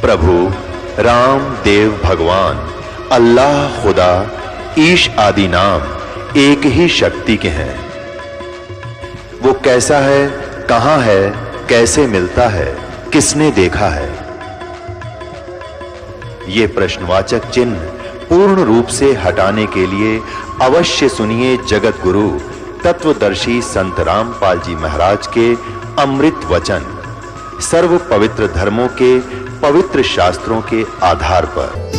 प्रभु राम देव भगवान अल्लाह खुदा ईश आदि नाम एक ही शक्ति के हैं। वो कैसा है, कहां है, कैसे मिलता है, किसने देखा है? ये प्रश्नवाचक चिन्ह पूर्ण रूप से हटाने के लिए अवश्य सुनिए जगत गुरु तत्वदर्शी संत रामपाल जी महाराज के अमृत वचन, सर्व पवित्र धर्मों के पवित्र शास्त्रों के आधार पर।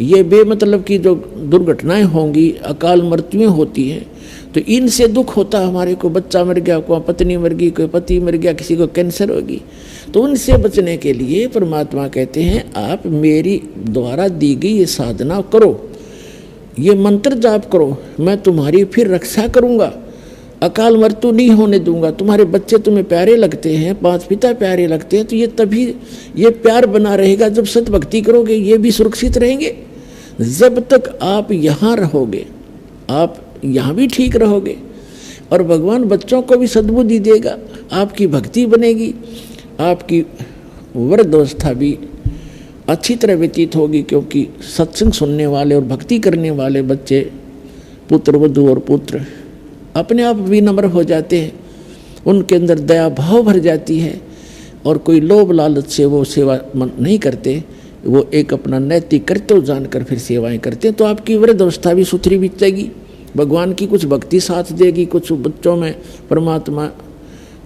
ये बेमतलब की जो दुर्घटनाएं होंगी, अकाल मृत्युएं होती हैं, तो इनसे दुख होता है हमारे को। बच्चा मर गया, कोई पत्नी मर गई, कोई पति मर गया, किसी को कैंसर होगी, तो उनसे बचने के लिए परमात्मा कहते हैं आप मेरी द्वारा दी गई ये साधना करो, ये मंत्र जाप करो, मैं तुम्हारी फिर रक्षा करूँगा, अकाल मृत्यु नहीं होने दूंगा। तुम्हारे बच्चे तुम्हें प्यारे लगते हैं, माता पिता प्यारे लगते हैं, तो ये तभी ये प्यार बना रहेगा जब सतभक्ति करोगे, ये भी सुरक्षित रहेंगे। जब तक आप यहाँ रहोगे, आप यहाँ भी ठीक रहोगे, और भगवान बच्चों को भी सद्बुद्धि देगा, आपकी भक्ति बनेगी, आपकी वृद्धावस्था भी अच्छी तरह व्यतीत होगी, क्योंकि सत्संग सुनने वाले और भक्ति करने वाले बच्चे, पुत्र वधू और पुत्र अपने आप विनम्र हो जाते हैं, उनके अंदर दया भाव भर जाती है, और कोई लोभ लालच से वो सेवा नहीं करते, वो एक अपना नैतिक कर्तव्य जानकर फिर सेवाएं करते हैं। तो आपकी वृद्धावस्था भी सुथरी बीतेगी, भगवान की कुछ भक्ति साथ देगी, कुछ बच्चों में परमात्मा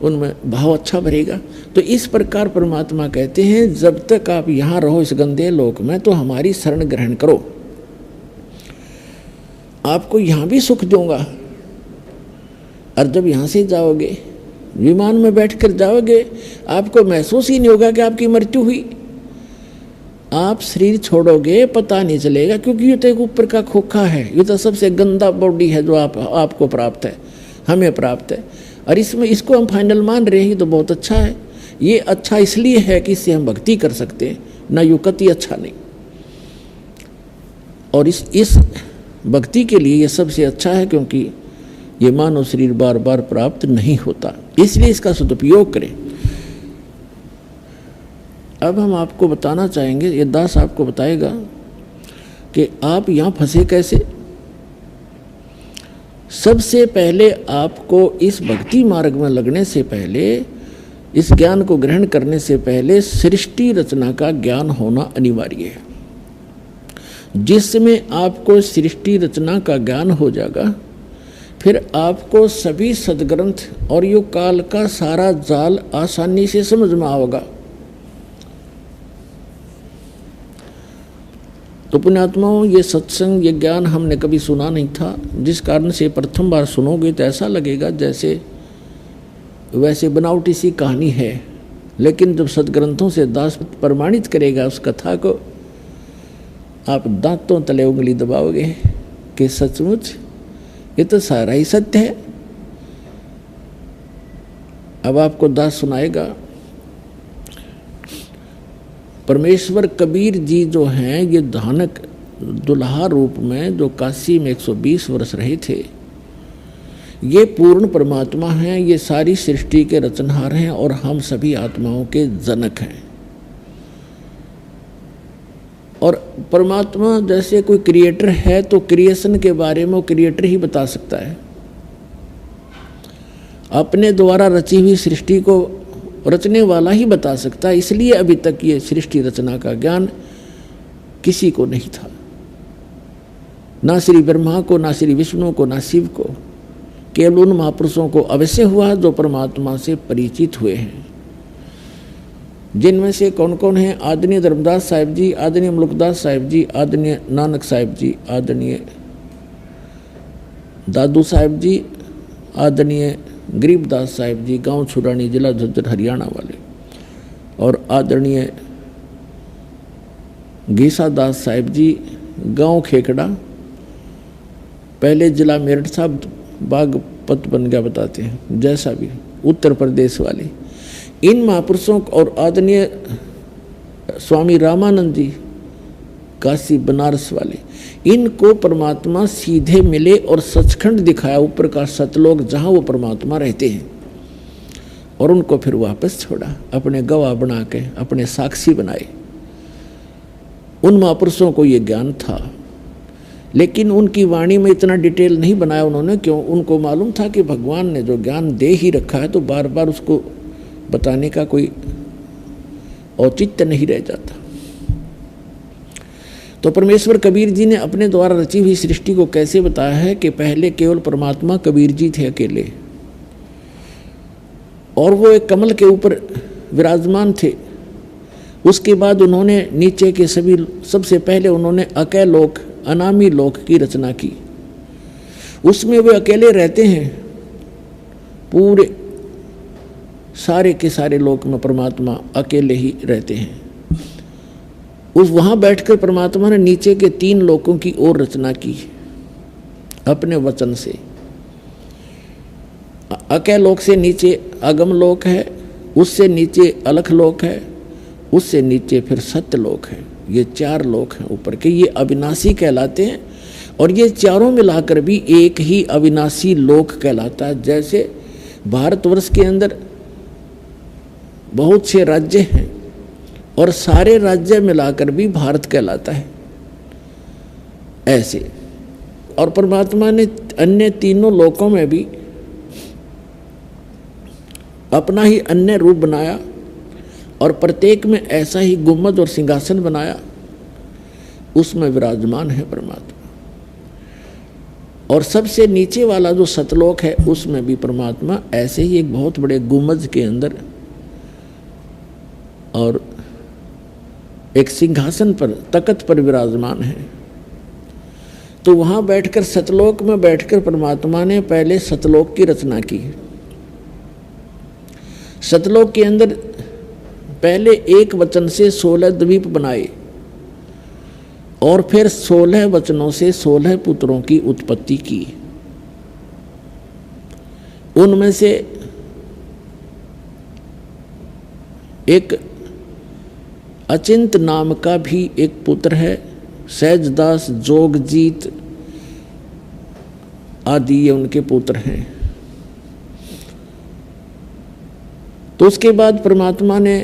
उनमें भाव अच्छा भरेगा। तो इस प्रकार परमात्मा कहते हैं जब तक आप यहाँ रहो इस गंदे लोक में, तो हमारी शरण ग्रहण करो, आपको यहाँ भी सुख दूंगा। और जब यहाँ से जाओगे, विमान में बैठकर जाओगे, आपको महसूस ही नहीं होगा कि आपकी मृत्यु हुई। आप शरीर छोड़ोगे पता नहीं चलेगा, क्योंकि ये तो एक ऊपर का खोखा है, ये तो सबसे गंदा बॉडी है जो आपको प्राप्त है, हमें प्राप्त है, और इसमें इसको हम फाइनल मान रहे हैं तो बहुत अच्छा है। ये अच्छा इसलिए है कि इससे हम भक्ति कर सकते हैं, ना युक्ति अच्छा नहीं। और इस भक्ति के लिए ये सबसे अच्छा है, क्योंकि ये मानव शरीर बार बार प्राप्त नहीं होता, इसलिए इसका सदुपयोग करें। अब हम आपको बताना चाहेंगे, ये दास आपको बताएगा कि आप यहाँ फंसे कैसे। सबसे पहले आपको इस भक्ति मार्ग में लगने से पहले, इस ज्ञान को ग्रहण करने से पहले सृष्टि रचना का ज्ञान होना अनिवार्य है। जिसमें आपको सृष्टि रचना का ज्ञान हो जाएगा, फिर आपको सभी सदग्रंथ और युग काल का सारा जाल आसानी से समझ में आओगा। तो पुण्यात्माओं, ये सत्संग, ये ज्ञान हमने कभी सुना नहीं था, जिस कारण से प्रथम बार सुनोगे तो ऐसा लगेगा जैसे वैसे बनावटी सी कहानी है, लेकिन जब सदग्रंथों से दास प्रमाणित करेगा उस कथा को, आप दांतों तले उंगली दबाओगे कि सचमुच ये तो सारा ही सत्य है। अब आपको दास सुनाएगा, परमेश्वर कबीर जी जो हैं, ये धानक दुल्हा रूप में जो काशी में 120 वर्ष रहे थे, ये पूर्ण परमात्मा हैं, ये सारी सृष्टि के रचनहार हैं, और हम सभी आत्माओं के जनक हैं। और परमात्मा जैसे कोई क्रिएटर है, तो क्रिएशन के बारे में वो क्रिएटर ही बता सकता है, अपने द्वारा रची हुई सृष्टि को रचने वाला ही बता सकता है। इसलिए अभी तक ये सृष्टि रचना का ज्ञान किसी को नहीं था, ना श्री ब्रह्मा को, ना श्री विष्णु को, ना शिव को, केवल उन महापुरुषों को अवश्य हुआ जो परमात्मा से परिचित हुए हैं। जिनमें से कौन कौन है? आदरणीय धर्मदास साहिब जी, आदरणीय मुल्कदास साहिब जी, आदरणीय नानक साहिब जी, आदरणीय दादू साहिब जी, आदरणीय गरीबदास साहिब जी, गांव छुरानी, जिला झज्जर, हरियाणा वाले, और आदरणीय गीसा दास साहिब जी, गांव खेकड़ा, पहले जिला मेरठ साहब, बागपत बन गया बताते हैं, जैसा भी, उत्तर प्रदेश वाले। इन महापुरुषों और आदरणीय स्वामी रामानंद जी, काशी बनारस वाले, इनको परमात्मा सीधे मिले और सचखंड दिखाया, ऊपर का सतलोक जहाँ वो परमात्मा रहते हैं, और उनको फिर वापस छोड़ा, अपने गवाह बना के, अपने साक्षी बनाए। उन महापुरुषों को ये ज्ञान था, लेकिन उनकी वाणी में इतना डिटेल नहीं बनाया उन्होंने। क्यों? उनको मालूम था कि भगवान ने जो ज्ञान दे ही रखा है तो बार बार उसको बताने का कोई औचित्य नहीं रह जाता। तो परमेश्वर कबीर जी ने अपने द्वारा रची हुई सृष्टि को कैसे बताया है कि पहले केवल परमात्मा कबीर जी थे अकेले, और वो एक कमल के ऊपर विराजमान थे। उसके बाद उन्होंने नीचे के सभी, सबसे पहले उन्होंने अकय लोक, अनामी लोक की रचना की। उसमें वे अकेले रहते हैं, पूरे सारे के सारे लोक में परमात्मा अकेले ही रहते हैं। उस वहाँ बैठकर परमात्मा ने नीचे के 3 लोकों की ओर रचना की अपने वचन से। अकय लोक से नीचे अगम लोक है, उससे नीचे अलख लोक है, उससे नीचे फिर सत्य लोक है। ये 4 लोक हैं ऊपर के, ये अविनाशी कहलाते हैं। और ये चारों मिलाकर भी एक ही अविनाशी लोक कहलाता है। जैसे भारतवर्ष के अंदर बहुत से राज्य हैं और सारे राज्य मिलाकर भी भारत कहलाता है, ऐसे। और परमात्मा ने अन्य तीनों लोकों में भी अपना ही अन्य रूप बनाया और प्रत्येक में ऐसा ही गुम्बद और सिंहासन बनाया, उसमें विराजमान है परमात्मा। और सबसे नीचे वाला जो सतलोक है उसमें भी परमात्मा ऐसे ही एक बहुत बड़े गुम्बद के अंदर और एक सिंहासन पर, तख्त पर विराजमान है। तो वहाँ बैठकर, सतलोक में बैठकर परमात्मा ने पहले सतलोक की रचना की। सतलोक के अंदर पहले एक वचन से 16 द्वीप बनाए और फिर 16 वचनों से 16 पुत्रों की उत्पत्ति की। उनमें से एक अचिंत नाम का भी एक पुत्र है, सहजदास, जोगजीत आदि ये उनके पुत्र हैं। तो उसके बाद परमात्मा ने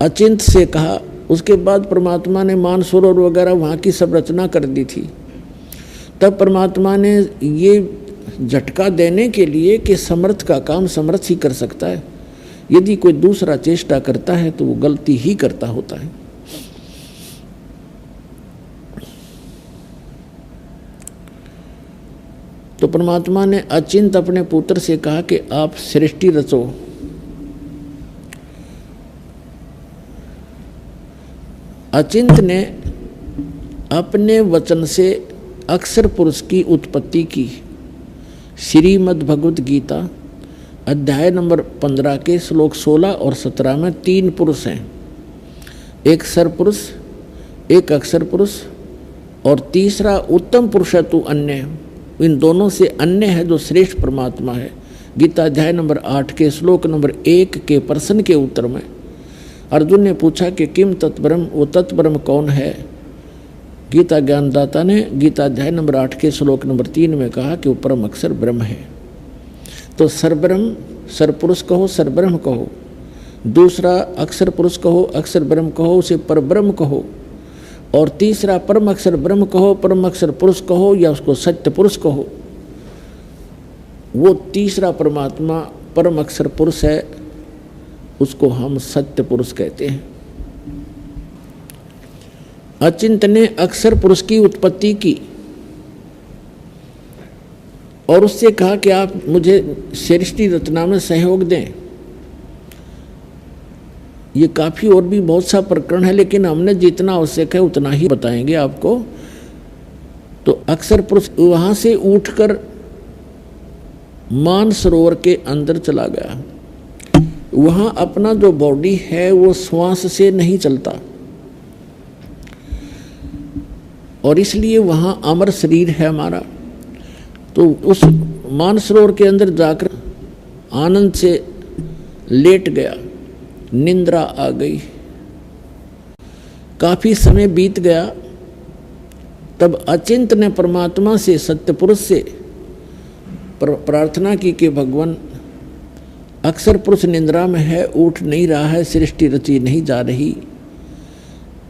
अचिंत से कहा, उसके बाद परमात्मा ने मानसरोवर वगैरह वहाँ की सब रचना कर दी थी। तब परमात्मा ने ये झटका देने के लिए कि समर्थ का काम समर्थ ही कर सकता है, यदि कोई दूसरा चेष्टा करता है तो वो गलती ही करता होता है। तो परमात्मा ने अचिंत अपने पुत्र से कहा कि आप सृष्टि रचो। अचिंत ने अपने वचन से अक्षर पुरुष की उत्पत्ति की। श्रीमद् भगवत गीता अध्याय नंबर 15 के श्लोक 16 और 17 में 3 पुरुष हैं, एक सर पुरुष, एक अक्षर पुरुष और तीसरा उत्तम पुरुषत्व अन्य। इन दोनों से अन्य है जो श्रेष्ठ परमात्मा है। गीता अध्याय नंबर 8 के श्लोक नंबर 1 के प्रश्न के उत्तर में अर्जुन ने पूछा कि किम तत्ब्रह्म, वो तत्ब्रह्म कौन है। गीता ज्ञानदाता ने गीता अध्याय नंबर 8 के श्लोक नंबर 3 में कहा कि वो परम अक्षर ब्रह्म है। तो सरब्रह्म, सरपुरुष कहो, सरब्रह्म कहो, दूसरा अक्षर पुरुष कहो, अक्षर ब्रह्म कहो, उसे परब्रह्म कहो, और तीसरा परम अक्षर ब्रह्म कहो, परम अक्षर पुरुष कहो, या उसको सत्य पुरुष कहो। वो तीसरा परमात्मा परम अक्षर पुरुष है, उसको हम सत्य पुरुष कहते हैं। अचिंत ने अक्षर पुरुष की उत्पत्ति की और उससे कहा कि आप मुझे सृष्टि रचना में सहयोग दें। ये काफ़ी और भी बहुत सा प्रकरण है, लेकिन हमने जितना आवश्यक है उतना ही बताएंगे आपको। तो अक्षर पुरुष वहाँ से उठकर मानसरोवर के अंदर चला गया। वहाँ अपना जो बॉडी है वो श्वास से नहीं चलता, और इसलिए वहाँ अमर शरीर है हमारा। तो उस मानसरोवर के अंदर जाकर आनंद से लेट गया, निंद्रा आ गई। काफी समय बीत गया, तब अचिंत ने परमात्मा से, सत्य पुरुष से प्रार्थना की कि भगवान अक्षर पुरुष निंद्रा में है, उठ नहीं रहा है, सृष्टि रची नहीं जा रही।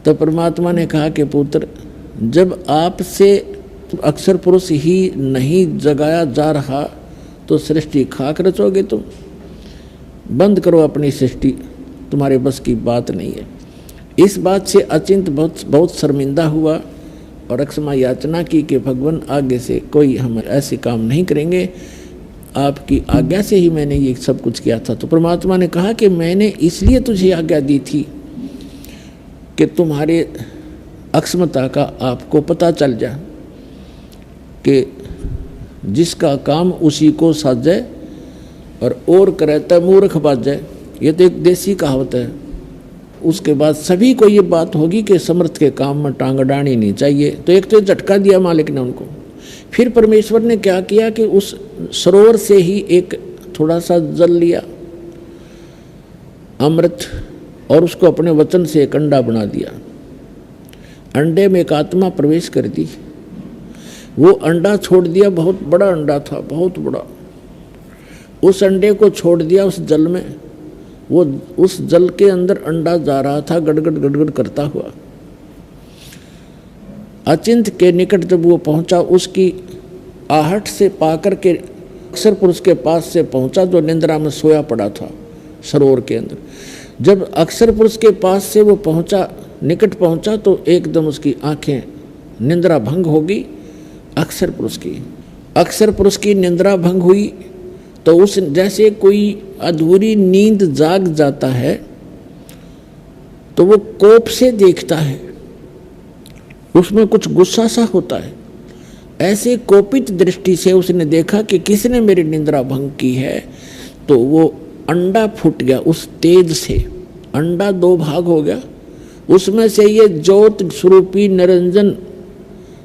तब परमात्मा ने कहा कि पुत्र, जब आपसे अक्षर पुरुष ही नहीं जगाया जा रहा तो सृष्टि खाक रचोगे तुम। बंद करो अपनी सृष्टि, तुम्हारे बस की बात नहीं है। इस बात से अचिंत बहुत शर्मिंदा हुआ और क्षमा याचना की कि भगवान आगे से कोई हम ऐसे काम नहीं करेंगे, आपकी आज्ञा से ही मैंने ये सब कुछ किया था। तो परमात्मा ने कहा कि मैंने इसलिए तुझे आज्ञा दी थी कि तुम्हारे अक्षमता का आपको पता चल जाए कि जिसका काम उसी को साजे और करे तो मूर्ख बाजे। ये तो एक देसी कहावत है। उसके बाद सभी को ये बात होगी कि समर्थ के काम में टांग अड़ानी नहीं चाहिए। तो एक तो झटका दिया मालिक ने उनको। फिर परमेश्वर ने क्या किया कि उस सरोवर से ही एक थोड़ा सा जल लिया, अमृत, और उसको अपने वचन से एक अंडा बना दिया। अंडे में एक आत्मा प्रवेश कर दी। वो अंडा छोड़ दिया, बहुत बड़ा अंडा था, बहुत बड़ा। उस अंडे को छोड़ दिया उस जल में। वो उस जल के अंदर अंडा जा रहा था गड़गड़ गड़गड़ करता हुआ। अचिंत के निकट जब वो पहुंचा, उसकी आहट से पाकर के अक्षर पुरुष के पास से पहुंचा जो निंद्रा में सोया पड़ा था सरोवर के अंदर। जब अक्षर पुरुष के पास से वो पहुंचा, निकट पहुंचा, तो एकदम उसकी आंखें, निंद्रा भंग होगी अक्षर पुरुष की। अक्षर पुरुष की निंद्रा भंग हुई तो उस जैसे कोई अधूरी नींद जाग जाता है तो वो कोप से देखता है, उसमें कुछ गुस्सा सा होता है। ऐसे कोपित दृष्टि से उसने देखा कि किसने मेरी निंद्रा भंग की है। तो वो अंडा फूट गया उस तेज से। अंडा दो भाग हो गया, उसमें से ये ज्योत स्वरूपी निरंजन,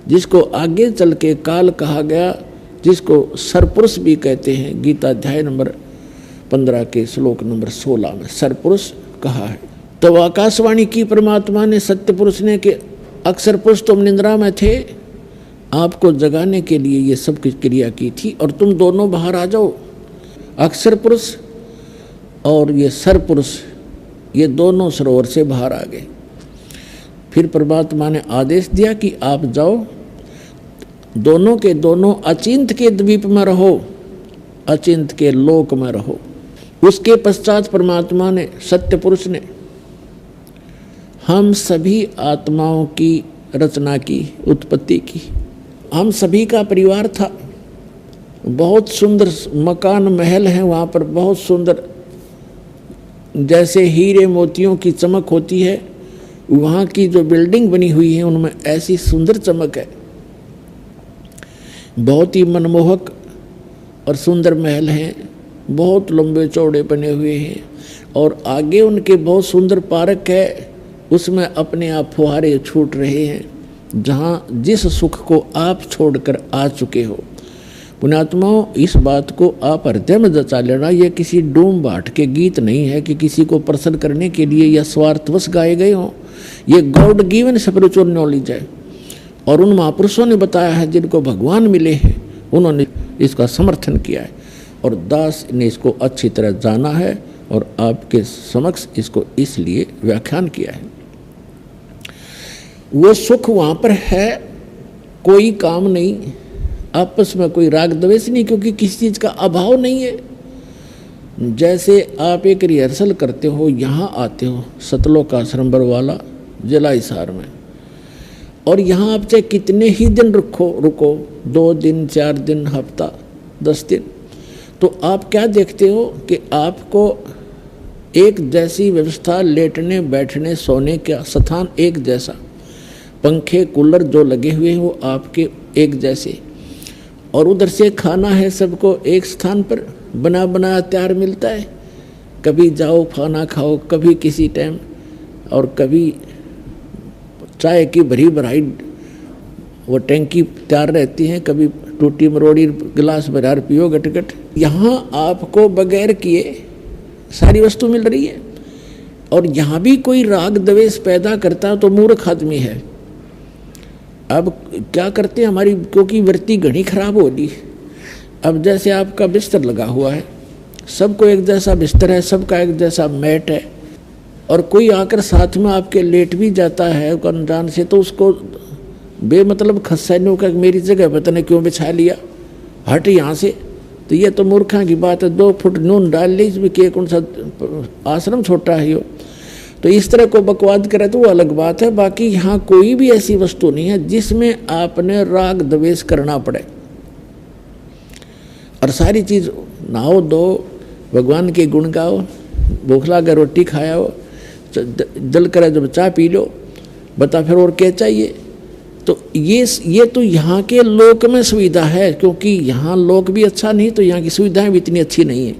जिसको आगे चल के काल कहा गया, जिसको सरपुरुष भी कहते हैं, गीता अध्याय नंबर 15 के श्लोक नंबर 16 में सरपुरुष कहा है। तो आकाशवाणी की परमात्मा ने, सत्य पुरुष ने, कि अक्षर पुरुष तुम निंद्रा में थे, आपको जगाने के लिए ये सब कुछ क्रिया की थी, और तुम दोनों बाहर आ जाओ। अक्षर पुरुष और ये सरपुरुष, ये दोनों सरोवर से बाहर आ गए। फिर परमात्मा ने आदेश दिया कि आप जाओ, दोनों के दोनों अचिंत के द्वीप में रहो, अचिंत के लोक में रहो। उसके पश्चात परमात्मा ने, सत्य पुरुष ने, हम सभी आत्माओं की रचना की, उत्पत्ति की। हम सभी का परिवार था। बहुत सुंदर मकान महल हैं वहाँ पर, बहुत सुंदर, जैसे हीरे मोतियों की चमक होती है, वहाँ की जो बिल्डिंग बनी हुई है उनमें ऐसी सुंदर चमक है। बहुत ही मनमोहक और सुंदर महल हैं, बहुत लंबे चौड़े बने हुए हैं, और आगे उनके बहुत सुंदर पार्क है, उसमें अपने आप फुहारे छूट रहे हैं, जहाँ जिस सुख को आप छोड़कर आ चुके हो। पुण्यात्माओं, इस बात को आप हृदय में जचा लेना। यह किसी डूम बाट के गीत नहीं है कि किसी को प्रसन्न करने के लिए या स्वार्थवश गाए गए हों। ये गॉड गिवन स्पिरिचुअल नॉलेज है, और उन महापुरुषों ने बताया है जिनको भगवान मिले हैं, उन्होंने इसका समर्थन किया है, और दास ने इसको अच्छी तरह जाना है और आपके समक्ष इसको इसलिए व्याख्यान किया है। वो सुख वहाँ पर है, कोई काम नहीं, आपस में कोई राग द्वेष नहीं, क्योंकि किसी चीज़ का अभाव नहीं है। जैसे आप एक रिहर्सल करते हो, यहाँ आते हो सतलोक आश्रम बरवाला जिला हिसार में, और यहाँ आप चाहे कितने ही दिन रुको, 2 दिन 4 दिन हफ्ता, 10 दिन। तो आप क्या देखते हो कि आपको एक जैसी व्यवस्था, लेटने बैठने सोने का स्थान एक जैसा, पंखे कूलर जो लगे हुए हैं वो आपके एक जैसे, और उधर से खाना है सबको एक स्थान पर बना बनाया तैयार मिलता है। कभी जाओ खाना खाओ, कभी किसी टाइम, और कभी चाय की भरी भराई वो टैंकी तैयार रहती है, कभी टूटी मरोड़ी गिलास भर पियो गटगट। यहाँ आपको बगैर किए सारी वस्तु मिल रही है। और यहाँ भी कोई राग द्वेष पैदा करता तो मूर्ख आदमी है। अब क्या करते हैं हमारी, क्योंकि वृत्ति घनी खराब हो ली। अब जैसे आपका बिस्तर लगा हुआ है, सबको एक जैसा बिस्तर है, सबका एक जैसा मैट है, और कोई आकर साथ में आपके लेट भी जाता है अनजान से, तो उसको बेमतलब खस्साइयों का मेरी जगह पता नहीं क्यों बिछा लिया, हट यहाँ से। तो ये तो मूर्खा की बात है। 2 फुट नून डाल ली इसमें, के कौन सा आश्रम छोटा है यो। तो इस तरह को बकवाद करे तो वो अलग बात है। बाकी यहाँ कोई भी ऐसी वस्तु नहीं है जिसमें आपने राग द्वेष करना पड़े। और सारी चीज़ नहाओ दो, भगवान के गुण गाओ, भूख लगा रोटी खाओ, जल करे जब चाय पी लो, बता फिर और क्या चाहिए। तो ये तो यहाँ के लोक में सुविधा है, क्योंकि यहाँ लोक भी अच्छा नहीं तो यहाँ की सुविधाएं भी इतनी अच्छी नहीं है।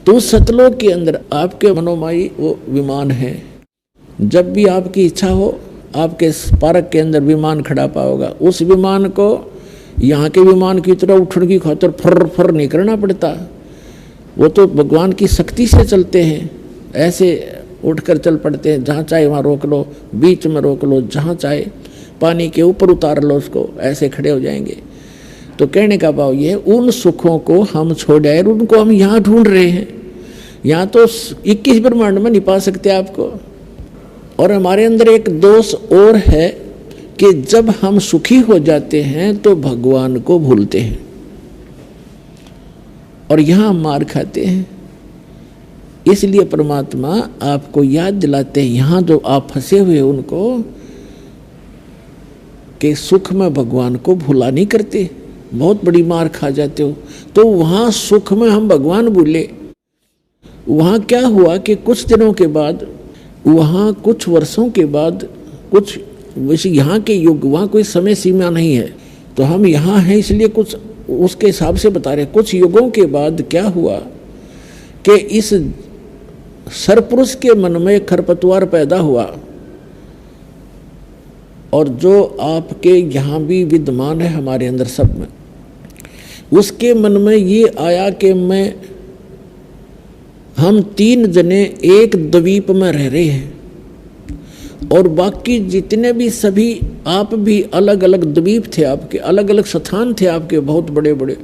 तो उस सतलोक के अंदर आपके मनोमयी वो विमान है। जब भी आपकी इच्छा हो आपके पार्क के अंदर विमान खड़ा पाओगा। उस विमान को यहाँ के विमान की तरह उठने की खातिर फर फर नहीं करना पड़ता। वो तो भगवान की शक्ति से चलते हैं, ऐसे उठकर चल पड़ते हैं। जहाँ चाहे वहाँ रोक लो, बीच में रोक लो, जहाँ चाहे पानी के ऊपर उतार लो उसको, ऐसे खड़े हो जाएंगे। तो कहने का भाव ये है, उन सुखों को हम छोड़ आए, उनको हम यहाँ ढूंढ रहे हैं। यहाँ तो 21 ब्रह्मांड में नहीं पा सकते आपको। और हमारे अंदर एक दोष और है कि जब हम सुखी हो जाते हैं तो भगवान को भूलते हैं, और यहाँ मार खाते हैं। इसलिए परमात्मा आपको याद दिलाते हैं, यहाँ जो आप फंसे हुए उनको, कि सुख में भगवान को भूला नहीं करते, बहुत बड़ी मार खा जाते हो। तो वहाँ सुख में हम भगवान भूले। वहाँ क्या हुआ कि कुछ दिनों के बाद, वहाँ कुछ वर्षों के बाद, कुछ वैसे यहाँ के युग, वहाँ कोई समय सीमा नहीं है, तो हम यहाँ हैं इसलिए कुछ उसके हिसाब से बता रहे। कुछ युगों के बाद क्या हुआ कि इस सरपुरुष के मन में खरपतवार पैदा हुआ, और जो आपके यहाँ भी विद्यमान है हमारे अंदर सब में, उसके मन में ये आया कि हम 3 जने एक द्वीप में रह रहे हैं, और बाकी जितने भी सभी, आप भी अलग अलग द्वीप थे आपके, अलग अलग स्थान थे आपके बहुत बड़े बड़े।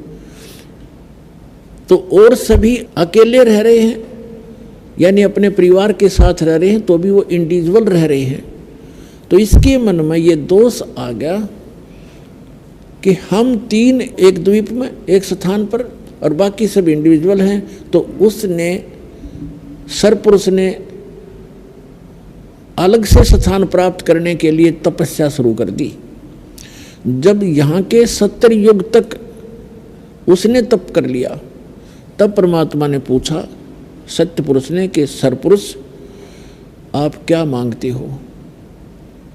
तो और सभी अकेले रह रहे हैं, यानी अपने परिवार के साथ रह रहे हैं, तो भी वो इंडिविजुअल रह रहे हैं। तो इसके मन में ये दोष आ गया कि हम 3 एक द्वीप में एक स्थान पर, और बाकी सब इंडिविजुअल हैं। तो उसने, सरपुरुष ने अलग से स्थान प्राप्त करने के लिए तपस्या शुरू कर दी। जब यहाँ के 70 युग तक उसने तप कर लिया, तब परमात्मा ने पूछा सत्य पुरुष ने कि सरपुरुष आप क्या मांगते हो,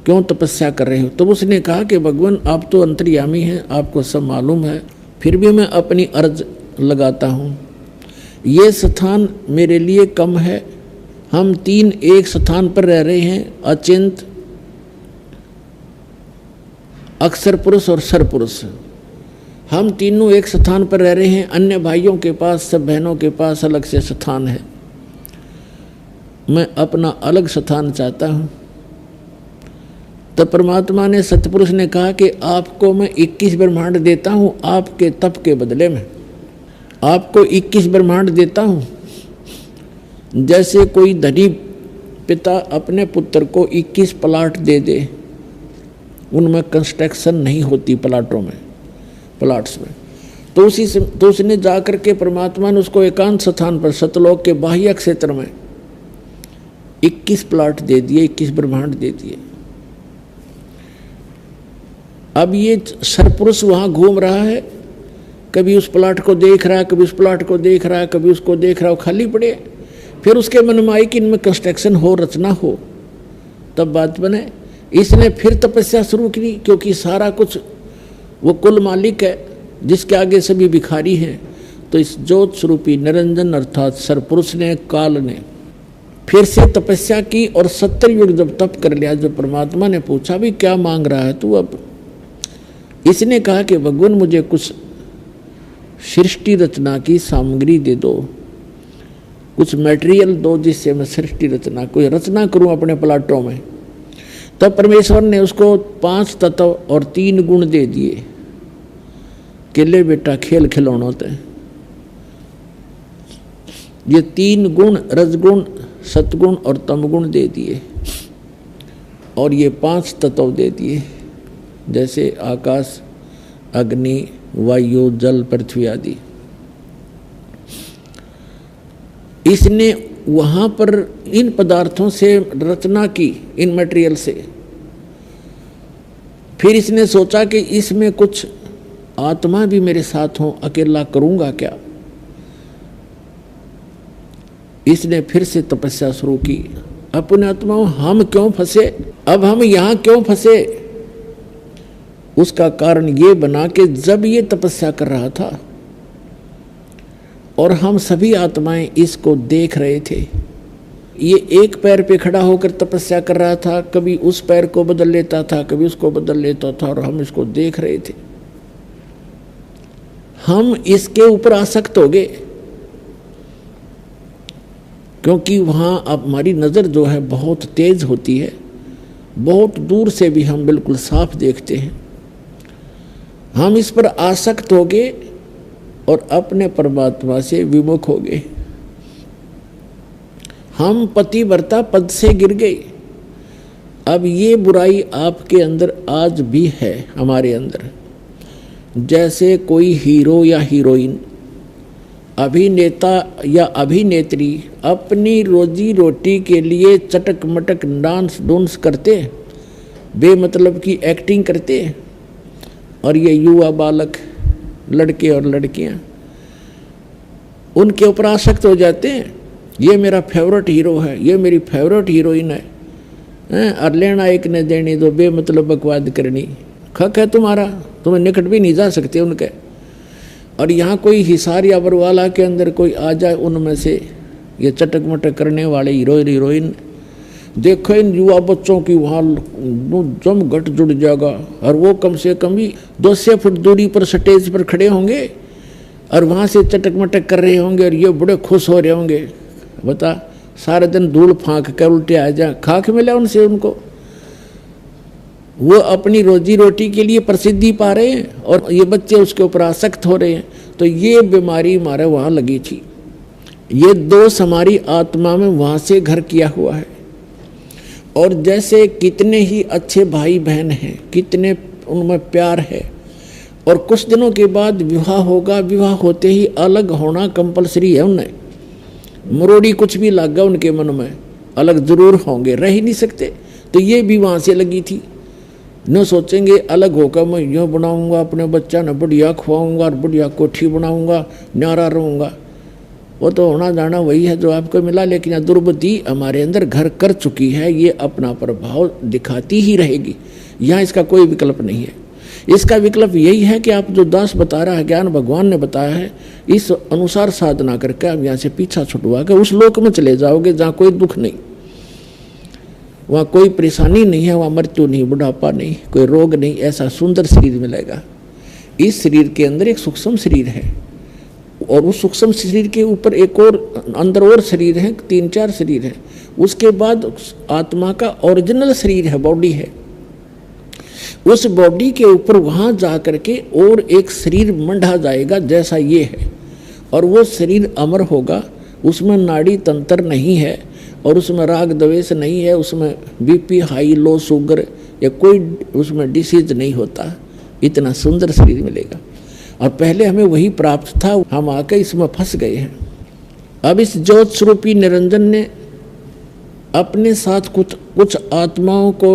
क्यों तपस्या कर रहे हो। तब उसने कहा कि भगवान आप तो अंतर्यामी हैं, आपको सब मालूम है, फिर भी मैं अपनी अर्ज लगाता हूँ। ये स्थान मेरे लिए कम है, हम 3 एक स्थान पर रह रहे हैं, अचिंत, अक्षर पुरुष और सरपुरुष। हम तीनों एक स्थान पर रह रहे हैं, अन्य भाइयों के पास, सब बहनों के पास अलग से स्थान है। मैं अपना अलग स्थान चाहता हूँ। तब परमात्मा ने, सतपुरुष ने कहा कि आपको मैं 21 ब्रह्मांड देता हूँ, आपके तप के बदले में आपको 21 ब्रह्मांड देता हूँ। जैसे कोई धनी पिता अपने पुत्र को 21 प्लाट दे दे, उनमें कंस्ट्रक्शन नहीं होती प्लाटों में, प्लाट्स में, तो उसी से, तो उसने जा करके परमात्मा ने उसको एकांत स्थान पर सतलोक के बाह्य क्षेत्र में 21 प्लाट दे दिए, 21 ब्रह्मांड दे दिए। अब ये सरपुरुष वहाँ घूम रहा है, कभी उस प्लाट को देख रहा है, कभी उस प्लाट को देख रहा है, कभी उसको देख रहा है, खाली पड़े। फिर उसके मन में आई कि इनमें कंस्ट्रक्शन हो, रचना हो, तब बात बने। इसने फिर तपस्या शुरू की, क्योंकि सारा कुछ वो कुल मालिक है जिसके आगे सभी भिखारी हैं। तो इस ज्योत स्वरूपी निरंजन अर्थात सरपुरुष ने, काल ने फिर से तपस्या की और 70 युग जब तप कर लिया, जब परमात्मा ने पूछा भी क्या मांग रहा है तू अब, इसने कहा कि भगवान मुझे कुछ सृष्टि रचना की सामग्री दे दो, कुछ मटेरियल दो जिससे मैं सृष्टि रचना, कोई रचना करूं अपने प्लाटों में। तब परमेश्वर ने उसको 5 तत्व और 3 गुण दे दिए कि ले बेटा खेल खिलौनों ते ये 3 गुण, रजगुण, सतगुण और तमगुण दे दिए, और ये 5 तत्व दे दिए, जैसे आकाश, अग्नि, वायु, जल, पृथ्वी आदि। इसने वहां पर इन पदार्थों से रचना की, इन मटेरियल से। फिर इसने सोचा कि इसमें कुछ आत्मा भी मेरे साथ हो, अकेला करूंगा क्या। इसने फिर से तपस्या शुरू की। अपने आत्मा हम क्यों फंसे, अब हम यहां क्यों फंसे, उसका कारण ये बना कि जब ये तपस्या कर रहा था और हम सभी आत्माएं इसको देख रहे थे, ये एक पैर पे खड़ा होकर तपस्या कर रहा था, कभी उस पैर को बदल लेता था, कभी उसको बदल लेता था, और हम इसको देख रहे थे। हम इसके ऊपर आसक्त हो गए, क्योंकि वहाँ हमारी नज़र जो है बहुत तेज होती है, बहुत दूर से भी हम बिल्कुल साफ देखते हैं। हम इस पर आसक्त हो गए और अपने परमात्मा से विमुख हो गए। हम पतिव्रता पद से गिर गए। अब ये बुराई आपके अंदर आज भी है, हमारे अंदर। जैसे कोई हीरो या हीरोइन, अभिनेता या अभिनेत्री अपनी रोजी रोटी के लिए चटक मटक डांस डूंस करते, बेमतलब की एक्टिंग करते, और ये युवा बालक, लड़के और लड़कियां उनके ऊपर आसक्त हो जाते हैं। ये मेरा फेवरेट हीरो है, ये मेरी फेवरेट हीरोइन है, और लेना एक ने देनी दो, बेमतलब बकवाद करनी, खक है तुम्हारा, तुम्हें निकट भी नहीं जा सकते उनके। और यहाँ कोई हिसार या बरवाला के अंदर कोई आ जाए, उनमें से ये चटक मटक करने वाले हीरोइन हीरोइन, देखो इन युवा बच्चों की वहाँ जम घट जुड़ जाएगा, और वो कम से कम भी 200 फुट दूरी पर स्टेज पर खड़े होंगे और वहाँ से चटक मटक कर रहे होंगे, और ये बड़े खुश हो रहे होंगे। बता, सारे दिन धूल फाँक कर उल्टे आ जाए, खाक मिला उनसे उनको। वो अपनी रोजी रोटी के लिए प्रसिद्धि पा रहे हैं और ये बच्चे उसके ऊपर आसक्त हो रहे हैं। तो ये बीमारी हमारे वहाँ लगी थी, ये दोष हमारी आत्मा में वहाँ से घर किया हुआ है। और जैसे कितने ही अच्छे भाई बहन हैं, कितने उनमें प्यार है, और कुछ दिनों के बाद विवाह होगा, विवाह होते ही अलग होना कंपलसरी है उन्हें। मरोड़ी कुछ भी लग गया उनके मन में, अलग जरूर होंगे, रह ही नहीं सकते। तो ये भी वहाँ से लगी थी। न सोचेंगे अलग होकर मैं यूँ बनाऊँगा अपने बच्चा, न बढ़िया खुआऊँगा और बढ़िया कोठी बनाऊँगा, न्यारा रहूँगा। वो तो होना जाना वही है जो आपको मिला, लेकिन यह दुर्बुद्धि हमारे अंदर घर कर चुकी है, ये अपना प्रभाव दिखाती ही रहेगी। यहाँ इसका कोई विकल्प नहीं है। इसका विकल्प यही है कि आप जो दास बता रहा है, ज्ञान भगवान ने बताया है, इस अनुसार साधना करके आप यहाँ से पीछा छुटवा के उस लोक में चले जाओगे जहाँ कोई दुख नहीं, वहाँ कोई परेशानी नहीं है, वहाँ मृत्यु नहीं, बुढ़ापा नहीं, कोई रोग नहीं। ऐसा सुंदर शरीर मिलेगा। इस शरीर के अंदर एक सूक्ष्म शरीर है, और उस सूक्ष्म शरीर के ऊपर एक और अंदर और शरीर है, 3-4 शरीर हैं। उसके बाद आत्मा का ओरिजिनल शरीर है, बॉडी है। उस बॉडी के ऊपर वहाँ जा करके और एक शरीर मंढा जाएगा जैसा ये है, और वो शरीर अमर होगा। उसमें नाड़ी तंत्र नहीं है, और उसमें राग द्वेष नहीं है, उसमें बीपी हाई लो शुगर या कोई उसमें डिसीज नहीं होता। इतना सुंदर शरीर मिलेगा, और पहले हमें वही प्राप्त था, हम आके इसमें फंस गए हैं। अब इस ज्योत स्वरूपी निरंजन ने अपने साथ कुछ आत्माओं को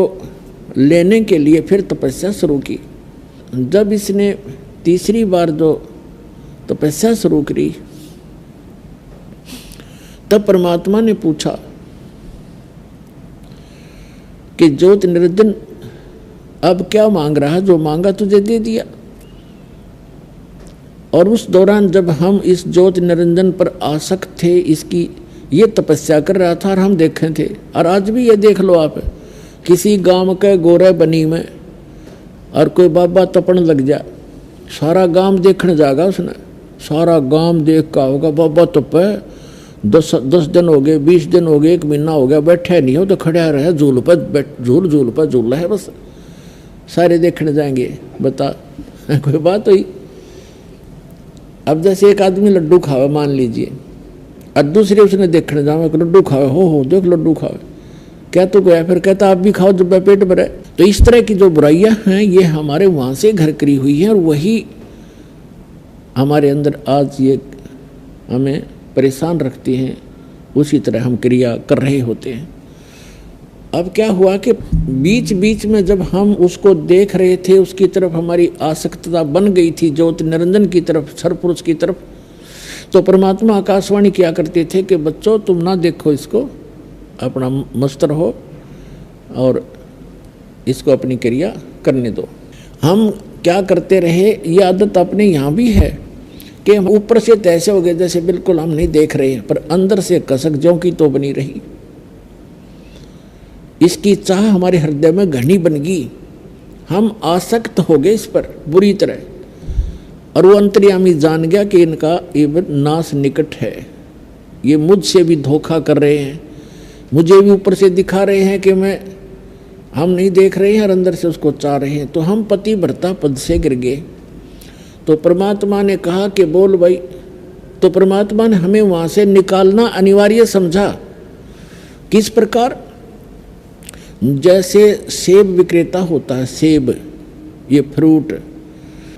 लेने के लिए फिर तपस्या शुरू की। जब इसने तीसरी बार जो तपस्या शुरू करी। तब परमात्मा ने पूछा कि ज्योति निरंजन अब क्या मांग रहा है? जो मांगा तुझे दे दिया। और उस दौरान जब हम इस ज्योति निरंजन पर आसक्त थे, इसकी ये तपस्या कर रहा था और हम देखे थे। और आज भी ये देख लो आप, किसी गांव के गोरे बनी में और कोई बाबा तपन लग जाए, सारा गांव देखने जाएगा उसने, सारा गांव देख का होगा बाबा तपे, 10 दिन हो गए, 20 दिन हो गए, 1 महीना हो गया, बैठे नहीं हो तो खड़ा रहे, झूल पर झूल है, बस सारे देखने जाएंगे। बता कोई बात हुई? अब जैसे एक आदमी लड्डू खावे मान लीजिए, और दूसरे उसने देखने जाओ लड्डू खावे, हो देख लड्डू खावे, क्या तो गया, फिर कहता आप भी खाओ जब पेट भरे। तो इस तरह की जो बुराइयां हैं ये हमारे वहां से घर करी हुई हैं, और वही हमारे अंदर आज ये हमें परेशान रखती हैं। उसी तरह हम क्रिया कर रहे होते हैं। अब क्या हुआ कि बीच बीच में जब हम उसको देख रहे थे, उसकी तरफ हमारी आसक्तता बन गई थी, ज्योति निरंजन की तरफ, सरपुरुष की तरफ, तो परमात्मा आकाशवाणी किया करते थे कि बच्चों तुम ना देखो इसको, अपना मस्त रहो और इसको अपनी क्रिया करने दो। हम क्या करते रहे, ये आदत अपने यहाँ भी है कि हम ऊपर से तैसे हो गए जैसे बिल्कुल हम नहीं देख रहे हैं, पर अंदर से कसक ज्यों की तो बनी रही। इसकी चाह हमारे हृदय में घनी बन गई, हम आसक्त हो गए इस पर बुरी तरह, और वो अंतर्यामी जान गया कि इनका ये नाश निकट है, ये मुझसे भी धोखा कर रहे हैं, मुझे भी ऊपर से दिखा रहे हैं कि हम नहीं देख रहे हैं और अंदर से उसको चाह रहे हैं। तो हम पति भर्ता पद से गिर गए। तो परमात्मा ने कहा कि बोल भाई, तो परमात्मा ने हमें वहां से निकालना अनिवार्य समझा। किस प्रकार? जैसे सेब विक्रेता होता है, सेब ये फ्रूट,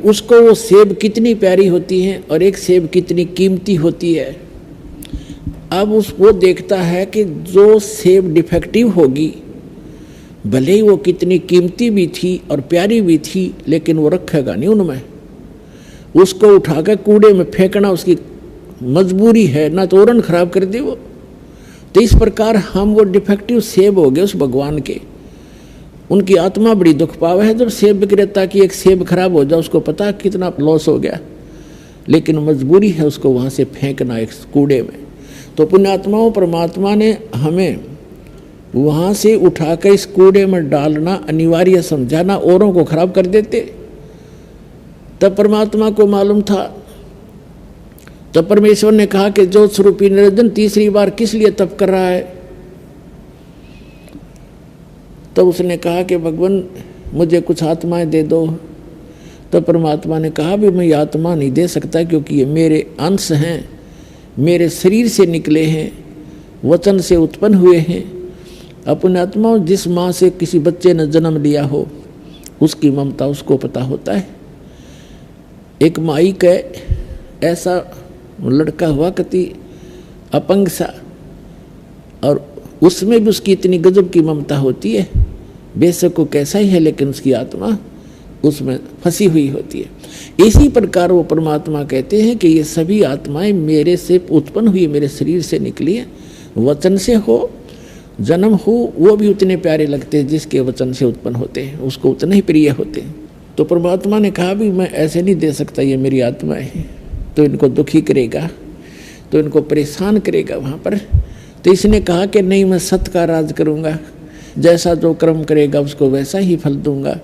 उसको वो सेब कितनी प्यारी होती है और एक सेब कितनी कीमती होती है। अब वो देखता है कि जो सेब डिफेक्टिव होगी, भले ही वो कितनी कीमती भी थी और प्यारी भी थी, लेकिन वो रखेगा नहीं उनमें, उसको उठाकर कूड़े में फेंकना उसकी मजबूरी है, ना तो औरन खराब कर दे वो। तो इस प्रकार हम वो डिफेक्टिव सेब हो गए उस भगवान के। उनकी आत्मा बड़ी दुख पावे है जब सेब विक्रेता की एक सेब खराब हो जाए, उसको पता कितना लॉस हो गया, लेकिन मजबूरी है उसको वहाँ से फेंकना एक कूड़े में। तो पुण्यात्माओं, परमात्मा ने हमें वहाँ से उठाकर इस कूड़े में डालना अनिवार्य समझा, ना औरों को खराब कर देते। तब परमात्मा को मालूम था, तब परमेश्वर ने कहा कि ज्योत स्वरूपी निरंजन तीसरी बार किस लिए तप कर रहा है? तब उसने कहा कि भगवान मुझे कुछ आत्माएं दे दो। तब परमात्मा ने कहा भी मैं ये आत्मा नहीं दे सकता, क्योंकि ये मेरे अंश हैं, मेरे शरीर से निकले हैं, वचन से उत्पन्न हुए हैं। अपने आत्मा जिस माँ से किसी बच्चे ने जन्म लिया हो, उसकी ममता उसको पता होता है। एक माई का ऐसा लड़का हुआ कति अपंग सा, और उसमें भी उसकी इतनी गजब की ममता होती है, बेशक वो कैसा ही है लेकिन उसकी आत्मा उसमें फंसी हुई होती है। इसी प्रकार वो परमात्मा कहते हैं कि ये सभी आत्माएं मेरे से उत्पन्न हुई, मेरे शरीर से निकली है। वचन से हो जन्म हो, वो भी उतने प्यारे लगते हैं जिसके वचन से उत्पन्न होते हैं, उसको उतने ही प्रिय होते हैं। तो परमात्मा ने कहा भी मैं ऐसे नहीं दे सकता, ये मेरी आत्मा है, तो इनको दुखी करेगा, तो इनको परेशान करेगा वहाँ पर। तो इसने कहा कि नहीं, मैं सत्य का राज करूँगा, जैसा जो कर्म करेगा उसको वैसा ही फल दूंगा।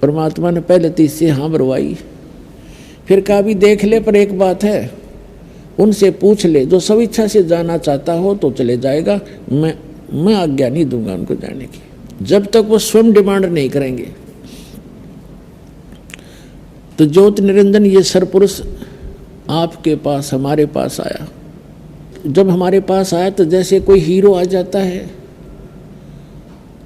परमात्मा ने पहले तो इससे हाँ बरवाई, फिर कहा भी देख ले, पर एक बात है, उनसे पूछ ले, जो सब इच्छा से जाना चाहता हो तो चले जाएगा, मैं आज्ञा नहीं दूंगा उनको जाने की, जब तक वो स्वयं डिमांड नहीं करेंगे। तो ज्योति निरंजन ये सरपुरुष आपके पास, हमारे पास आया। जब हमारे पास आया तो जैसे कोई हीरो आ जाता है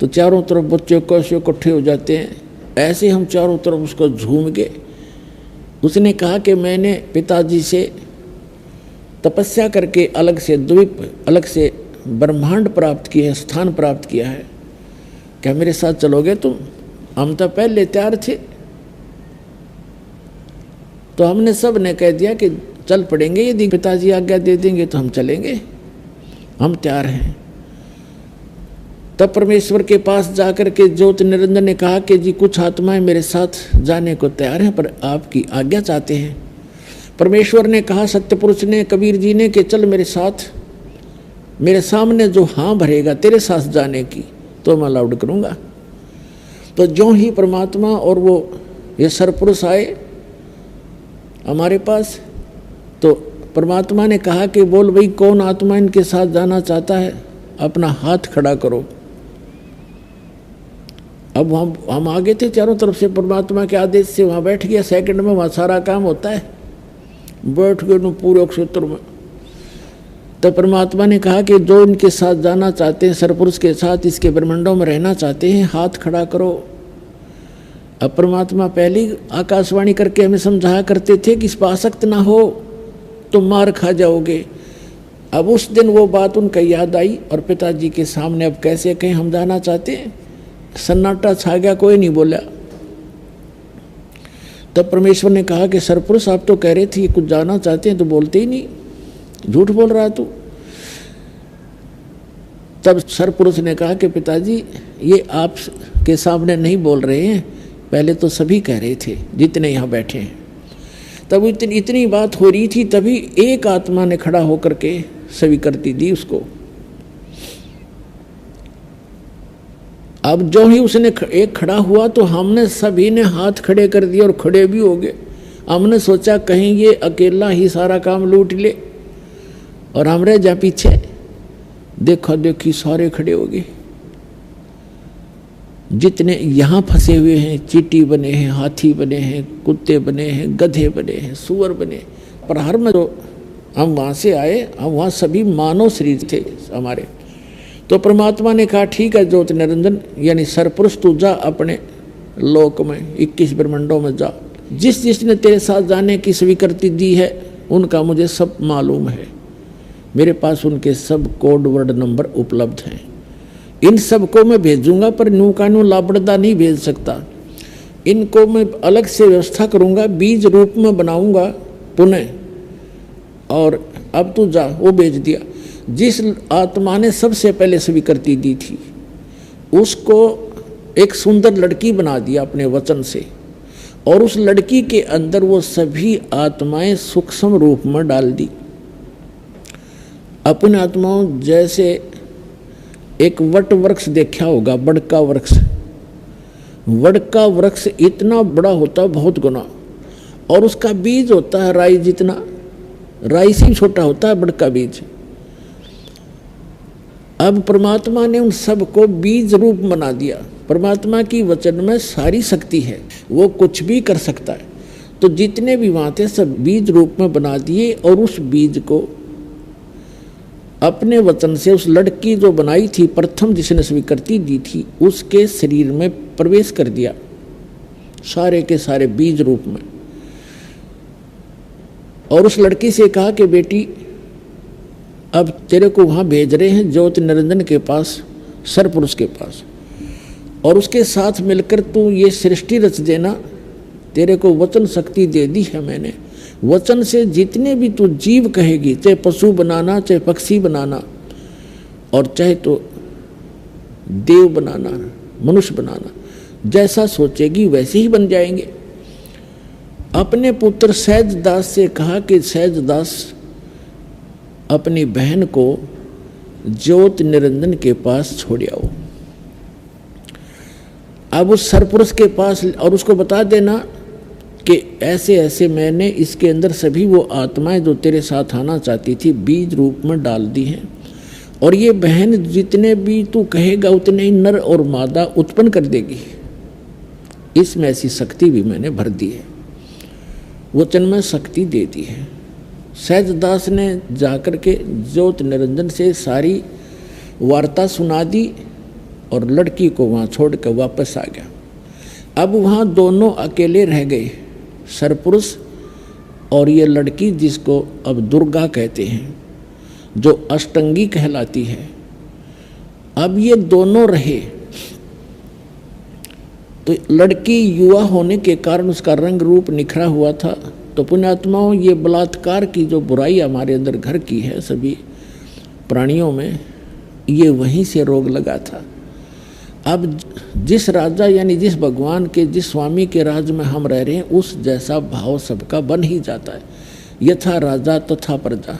तो चारों तरफ बच्चे कैसे इकट्ठे हो जाते हैं, ऐसे हम चारों तरफ उसको झूम गए। उसने कहा कि मैंने पिताजी से तपस्या करके अलग से द्वीप, अलग से ब्रह्मांड प्राप्त किया है, स्थान प्राप्त किया है, क्या मेरे साथ चलोगे तुम? हम तो पहले तैयार थे। तो हमने सब ने कह दिया कि चल पड़ेंगे, यदि पिताजी आज्ञा दे देंगे तो हम चलेंगे, हम तैयार हैं। तब परमेश्वर के पास जाकर के ज्योति निरंजन ने कहा कि जी कुछ आत्माएं मेरे साथ जाने को तैयार हैं, पर आपकी आज्ञा चाहते हैं। परमेश्वर ने कहा, सत्य पुरुष ने, कबीर जी ने, कि चल मेरे साथ, मेरे सामने जो हाँ भरेगा तेरे साथ जाने की तो मैं अलाउड करूँगा। तो जो ही परमात्मा और वो ये सरपुरुष आए हमारे पास, तो परमात्मा ने कहा कि बोल भाई कौन आत्मा इनके साथ जाना चाहता है, अपना हाथ खड़ा करो। अब हम आगे थे चारों तरफ से, परमात्मा के आदेश से वहाँ बैठ गया। सेकंड में वहाँ सारा काम होता है, बैठ गए पूरे क्षेत्र में। तो परमात्मा ने कहा कि जो इनके साथ जाना चाहते हैं, सरपुरुष के साथ इसके ब्रह्मांडों में रहना चाहते हैं, हाथ खड़ा करो। अब परमात्मा पहली आकाशवाणी करके हमें समझाया करते थे कि इस पर आसक्त ना हो तो मार खा जाओगे। अब उस दिन वो बात उनका याद आई और पिताजी के सामने अब कैसे कहें हम जाना चाहते हैं, सन्नाटा छा गया, कोई नहीं बोला। तब परमेश्वर ने कहा कि सरपुरुष आप तो कह रहे थे कुछ जाना चाहते हैं तो बोलते ही नहीं, झूठ बोल रहा तू। तब सरपुरुष ने कहा कि पिताजी ये आप के सामने नहीं बोल रहे हैं, पहले तो सभी कह रहे थे जितने यहाँ बैठे हैं। तब इतनी बात हो रही थी, तभी एक आत्मा ने खड़ा होकर के स्वीकृति दी उसको। अब जो ही उसने एक खड़ा हुआ तो हमने सभी ने हाथ खड़े कर दिए और खड़े भी हो गए। हमने सोचा कहीं ये अकेला ही सारा काम लूट ले और हम रह जा पीछे। देखा देखी सारे खड़े हो गए, जितने यहाँ फंसे हुए हैं, चींटी बने हैं, हाथी बने हैं, कुत्ते बने हैं, गधे बने हैं, सुअर बने। पर हर में जो हम वहाँ से आए, हम वहाँ सभी मानव शरीर थे हमारे। तो परमात्मा ने कहा ठीक है ज्योति निरंजन, यानी सरपुरुष तू जा अपने लोक में, 21 ब्रह्मांडों में जा। जिस जिसने तेरे साथ जाने की स्वीकृति दी है उनका मुझे सब मालूम है, मेरे पास उनके सब कोड वर्ड नंबर उपलब्ध हैं। इन सब को मैं भेजूंगा, पर नू कानू लापड़दा नहीं भेज सकता। इनको मैं अलग से व्यवस्था करूंगा, बीज रूप में बनाऊंगा पुनः। और अब तू जा, वो भेज दिया। जिस आत्मा ने सबसे पहले स्वीकृति दी थी उसको एक सुंदर लड़की बना दिया अपने वचन से, और उस लड़की के अंदर वो सभी आत्माएं सूक्ष्म रूप में डाल दी। अपने आत्माओं जैसे एक वट वृक्ष देखा होगा, बड़का वृक्ष। वड़का वृक्ष इतना बड़ा होता है बहुत गुना, और उसका बीज होता है राई जितना, राई से छोटा होता है बड़का बीज। अब परमात्मा ने उन सब को बीज रूप बना दिया। परमात्मा की वचन में सारी शक्ति है, वो कुछ भी कर सकता है। तो जितने भी वहाँ थे सब बीज रूप में बना दिए, और उस बीज को अपने वचन से उस लड़की जो बनाई थी प्रथम, जिसने स्वीकृति दी थी, उसके शरीर में प्रवेश कर दिया, सारे के सारे बीज रूप में। और उस लड़की से कहा कि बेटी अब तेरे को वहाँ भेज रहे हैं ज्योति निरंजन के पास, सरपुरुष के पास, और उसके साथ मिलकर तू ये सृष्टि रच देना। तेरे को वचन शक्ति दे दी है मैंने। वचन से जितने भी तू जीव कहेगी, चाहे पशु बनाना, चाहे पक्षी बनाना, और चाहे तो देव बनाना, मनुष्य बनाना, जैसा सोचेगी वैसे ही बन जाएंगे। अपने पुत्र सहज दास से कहा कि सहज दास अपनी बहन को ज्योति निरंजन के पास छोड़ आओ। अब उस सरपुरुष के पास, और उसको बता देना कि ऐसे ऐसे मैंने इसके अंदर सभी वो आत्माएं जो तेरे साथ आना चाहती थी बीज रूप में डाल दी हैं, और ये बहन जितने भी तू कहेगा उतने ही नर और मादा उत्पन्न कर देगी। इसमें ऐसी शक्ति भी मैंने भर दी है, वचन में शक्ति दे दी है। सहजदास ने जाकर के ज्योति निरंजन से सारी वार्ता सुना दी और लड़की को वहाँ छोड़ कर वापस आ गया। अब वहाँ दोनों अकेले रह गए, सरपुरुष और ये लड़की जिसको अब दुर्गा कहते हैं, जो अष्टंगी कहलाती है। अब ये दोनों रहे। तो लड़की युवा होने के कारण उसका रंग रूप निखरा हुआ था, तो पुण्यात्माओं, ये बलात्कार की जो बुराई हमारे अंदर घर की है सभी प्राणियों में, ये वहीं से रोग लगा था। अब जिस राजा यानी जिस भगवान के, जिस स्वामी के राज में हम रह रहे हैं, उस जैसा भाव सबका बन ही जाता है। यथा राजा तथा प्रजा।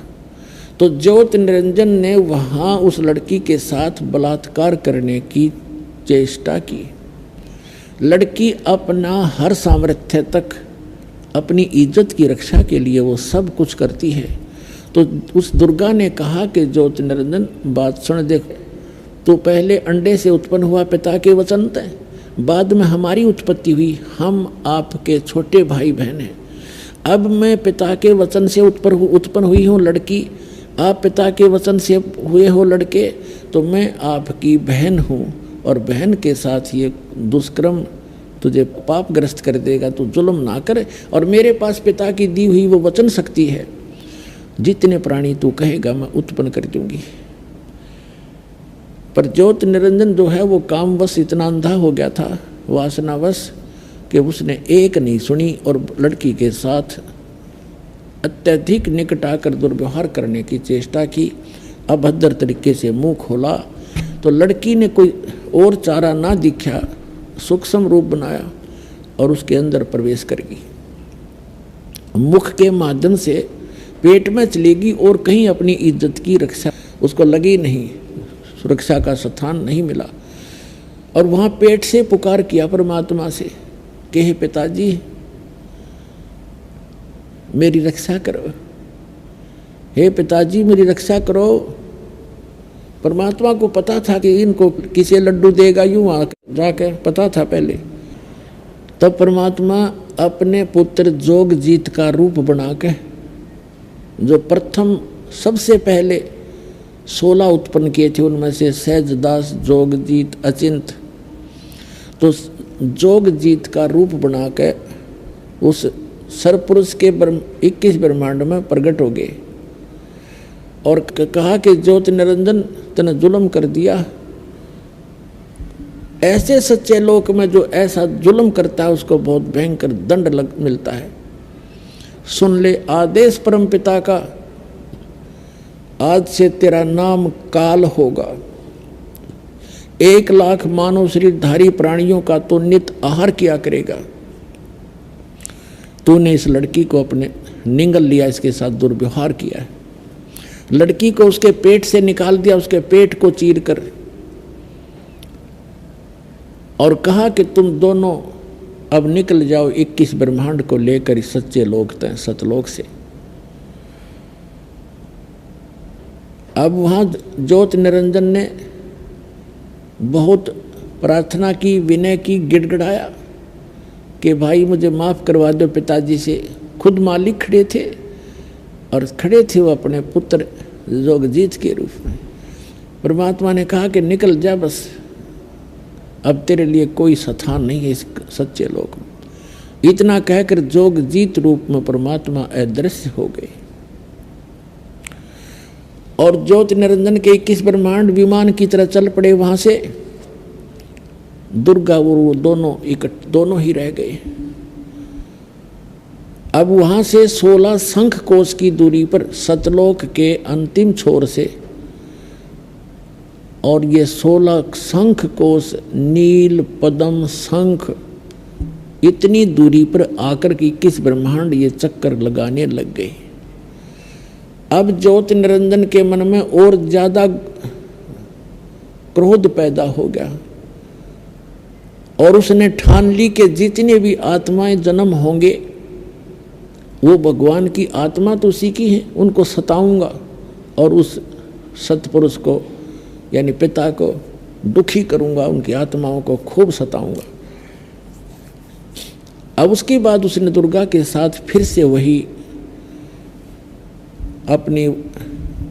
तो ज्योति निरंजन ने वहाँ उस लड़की के साथ बलात्कार करने की चेष्टा की। लड़की अपना हर सामर्थ्य तक अपनी इज्जत की रक्षा के लिए वो सब कुछ करती है। तो उस दुर्गा ने कहा कि ज्योति निरंजन, बात सुन, देख, तो पहले अंडे से उत्पन्न हुआ पिता के वचन थे, बाद में हमारी उत्पत्ति हुई, हम आपके छोटे भाई बहन हैं। अब मैं पिता के वचन से उत्पन्न हुई हूँ लड़की, आप पिता के वचन से हुए हो लड़के, तो मैं आपकी बहन हूँ और बहन के साथ ये दुष्कर्म तुझे पापग्रस्त कर देगा, तो जुल्म ना कर। और मेरे पास पिता की दी हुई वो वचन शक्ति है, जितने प्राणी तू कहेगा मैं उत्पन्न कर दूंगी। पर ज्योति निरंजन जो है वो कामवश इतना अंधा हो गया था, वासनावश, कि उसने एक नहीं सुनी और लड़की के साथ अत्यधिक निकट आकर दुर्व्यवहार करने की चेष्टा की। अभद्र तरीके से मुंह खोला तो लड़की ने कोई और चारा ना दिखा, सूक्ष्म रूप बनाया और उसके अंदर प्रवेश कर गई। मुख के माध्यम से पेट में चलेगी और कहीं अपनी इज्जत की रक्षा उसको लगी नहीं, सुरक्षा का स्थान नहीं मिला। और वहाँ पेट से पुकार किया परमात्मा से कि हे पिताजी मेरी रक्षा करो, हे पिताजी मेरी रक्षा करो। परमात्मा को पता था कि इनको किसे लड्डू देगा, यूं जाकर पता था पहले। तब परमात्मा अपने पुत्र जोगजीत का रूप बना के, जो प्रथम सबसे पहले 16 उत्पन्न किए थे, उनमें से सहजदास, जोगजीत, अचिंत, तो जोगजीत का रूप बना के उस सरपुरुष के 21 ब्रह्मांड में प्रकट हो गए और कहा कि ज्योति निरंजन तने जुल्म कर दिया। ऐसे सच्चे लोक में जो ऐसा जुल्म करता है उसको बहुत भयंकर दंड मिलता है। सुन ले आदेश परम पिता का, आज से तेरा नाम काल होगा। 1 लाख मानव शरीरधारी प्राणियों का तो नित आहार किया करेगा। तूने इस लड़की को अपने निगल लिया, इसके साथ दुर्व्यवहार किया है। लड़की को उसके पेट से निकाल दिया, उसके पेट को चीर कर, और कहा कि तुम दोनों अब निकल जाओ 21 ब्रह्मांड को लेकर इस सच्चे लोक तय सतलोक से। अब वहां ज्योति निरंजन ने बहुत प्रार्थना की, विनय की, गिड़गिड़ाया कि भाई मुझे माफ करवा दो पिताजी से। खुद मालिक खड़े थे और खड़े थे वो अपने पुत्र जोगजीत के रूप में। परमात्मा ने कहा कि निकल जा, बस अब तेरे लिए कोई स्थान नहीं है इस सच्चे लोक में। इतना कहकर जोगजीत रूप में परमात्मा अदृश्य हो गए और ज्योति निरंजन के 21 ब्रह्मांड विमान की तरह चल पड़े। वहां से दुर्गा वो दोनों ही रह गए। अब वहां से 16 शंख कोश की दूरी पर सतलोक के अंतिम छोर से, और ये 16 शंख कोश नील पद्म शंख इतनी दूरी पर आकर के 21 ब्रह्मांड ये चक्कर लगाने लग गए। अब ज्योति निरंजन के मन में और ज्यादा क्रोध पैदा हो गया और उसने ठान ली कि जितने भी आत्माएं जन्म होंगे वो भगवान की आत्मा तो उसी की है, उनको सताऊंगा और उस सतपुरुष को यानी पिता को दुखी करूंगा, उनकी आत्माओं को खूब सताऊंगा। अब उसके बाद उसने दुर्गा के साथ फिर से वही अपनी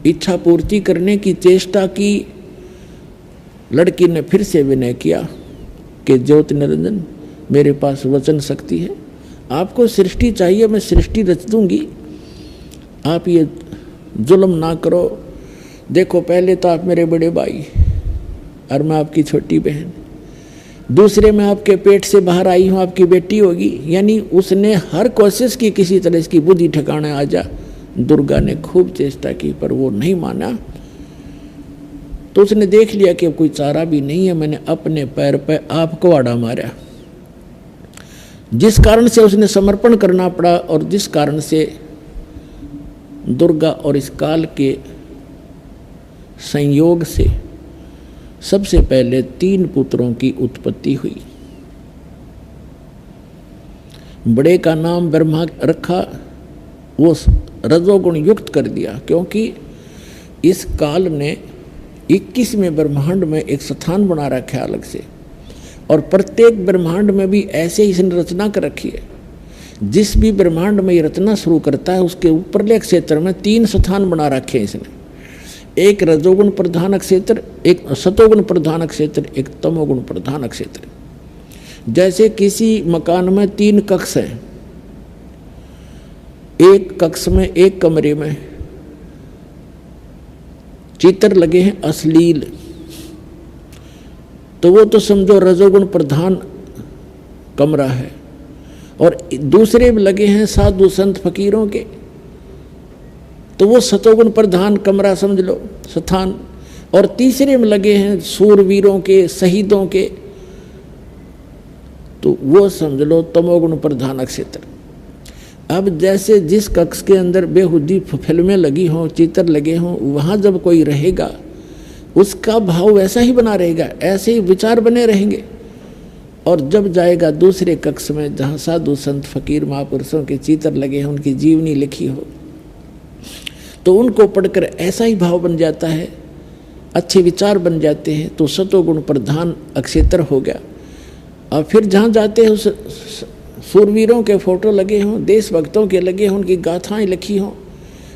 इच्छा पूर्ति करने की चेष्टा की। लड़की ने फिर से विनय किया कि ज्योति निरंजन मेरे पास वचन शक्ति है, आपको सृष्टि चाहिए, मैं सृष्टि रच दूंगी, आप ये जुल्म ना करो। देखो पहले तो आप मेरे बड़े भाई और मैं आपकी छोटी बहन, दूसरे में आपके पेट से बाहर आई हूँ आपकी बेटी होगी। यानी उसने हर कोशिश की किसी तरह इसकी बुद्धि ठिकाने आ जा। दुर्गा ने खूब चेष्टा की पर वो नहीं माना। तो उसने देख लिया कि अब कोई चारा भी नहीं है, मैंने अपने पैर पे आप कुहाड़ा मारा, जिस कारण से उसने समर्पण करना पड़ा और जिस कारण से दुर्गा और इस काल के संयोग से सबसे पहले 3 पुत्रों की उत्पत्ति हुई। बड़े का नाम ब्रह्मा रखा, वो रजोगुण युक्त कर दिया, क्योंकि इस काल ने 21वें ब्रह्मांड में एक स्थान बना रखा है अलग से, और प्रत्येक ब्रह्मांड में भी ऐसे ही इसने रचना कर रखी है। जिस भी ब्रह्मांड में ये रचना शुरू करता है उसके ऊपरले क्षेत्र में 3 स्थान बना रखे हैं इसने। एक रजोगुण प्रधान क्षेत्र, एक सतोगुण प्रधान क्षेत्र, एक तमोगुण प्रधान क्षेत्र। जैसे किसी मकान में 3 कक्ष हैं, एक कक्ष में एक कमरे में चित्र लगे हैं अश्लील, तो वो तो समझो रजोगुण प्रधान कमरा है। और दूसरे में लगे हैं साधु संत फकीरों के, तो वो सतोगुण प्रधान कमरा समझ लो स्थान। और तीसरे में लगे हैं सूरवीरों के, शहीदों के, तो वो समझ लो तमोगुण प्रधान क्षेत्र। अब जैसे जिस कक्ष के अंदर बेहुदी फिल्में लगी हों, चित्र लगे हों, वहाँ जब कोई रहेगा उसका भाव वैसा ही बना रहेगा, ऐसे ही विचार बने रहेंगे। और जब जाएगा दूसरे कक्ष में जहाँ साधु संत फकीर महापुरुषों के चित्र लगे हैं, उनकी जीवनी लिखी हो, तो उनको पढ़कर ऐसा ही भाव बन जाता है, अच्छे विचार बन जाते हैं, तो सतोगुण प्रधान क्षेत्र हो गया। और फिर जहाँ जाते हैं उस सूरवीरों के फोटो लगे हों, देशभक्तों के लगे हों, उनकी गाथाएं लिखी हों,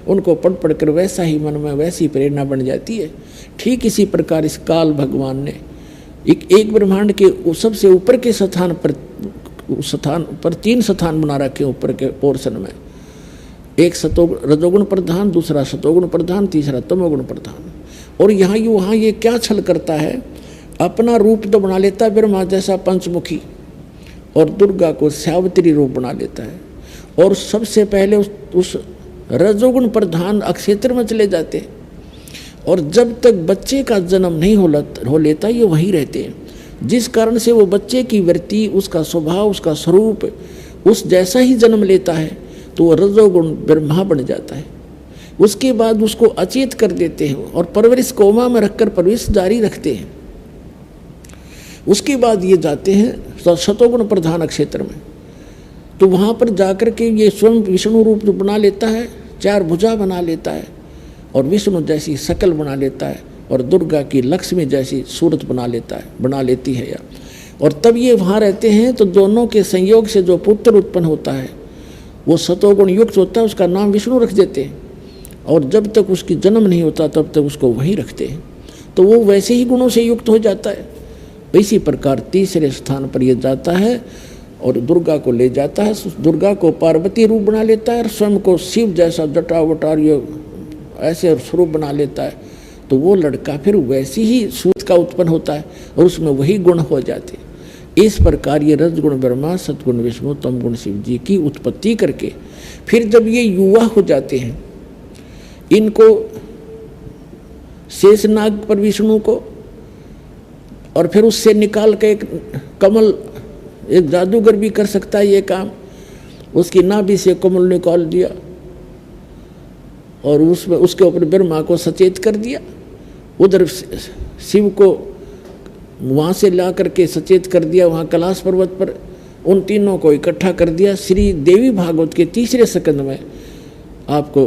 उनको पढ़ पढ़कर वैसा ही मन में वैसी प्रेरणा बन जाती है। ठीक इसी प्रकार इस काल भगवान ने एक ब्रह्मांड के सबसे ऊपर के स्थान पर 3 स्थान बना रखे ऊपर के पोर्शन में। एक रजोगुण प्रधान, दूसरा सतोगुण प्रधान, तीसरा तमोगुण प्रधान। और यहाँ ये क्या छल करता है, अपना रूप तो बना लेता है ब्रह्मा जैसा पंचमुखी, और दुर्गा को सावित्री रूप बना लेता है। और सबसे पहले उस रजोगुण प्रधान क्षेत्र में चले जाते हैं, और जब तक बच्चे का जन्म नहीं हो लेता ये वहीं रहते हैं, जिस कारण से वो बच्चे की वृत्ति, उसका स्वभाव, उसका स्वरूप उस जैसा ही जन्म लेता है, तो वो रजोगुण ब्रह्मा बन जाता है। उसके बाद उसको अचेत कर देते हैं और परवरिश कोमा में रखकर परवरिश जारी रखते हैं। उसके बाद ये जाते हैं सतोगुण प्रधान क्षेत्र में, तो वहाँ पर जाकर के ये स्वयं विष्णु रूप बना लेता है, 4 भुजा बना लेता है, और विष्णु जैसी शकल बना लेता है, और दुर्गा की लक्ष्मी जैसी सूरत बना लेती है। और तब ये वहाँ रहते हैं, तो दोनों के संयोग से जो पुत्र उत्पन्न होता है वो सतोगुण युक्त होता है, उसका नाम विष्णु रख देते हैं। और जब तक उसकी जन्म नहीं होता तब तक उसको वहीं रखते हैं, तो वो वैसे ही गुणों से युक्त हो जाता है। इसी प्रकार तीसरे स्थान पर ये जाता है और दुर्गा को ले जाता है, दुर्गा को पार्वती रूप बना लेता है, और स्वयं को शिव जैसा जटा वटार ये ऐसे स्वरूप बना लेता है। तो वो लड़का फिर वैसी ही सूत का उत्पन्न होता है और उसमें वही गुण हो जाते हैं। इस प्रकार ये रजगुण ब्रह्मा, सतगुण विष्णु, तमगुण शिव जी की उत्पत्ति करके फिर जब ये युवा हो जाते हैं, इनको शेषनाग पर विष्णु को, और फिर उससे निकाल के एक कमल, एक जादूगर भी कर सकता है ये काम, उसकी नाभि से कमल निकाल दिया और उसमें उसके ऊपर ब्रह्मा को सचेत कर दिया, उधर शिव को वहाँ से ला करके सचेत कर दिया वहाँ कैलाश पर्वत पर, उन तीनों को इकट्ठा कर दिया। श्री देवी भागवत के 3 स्कंद में आपको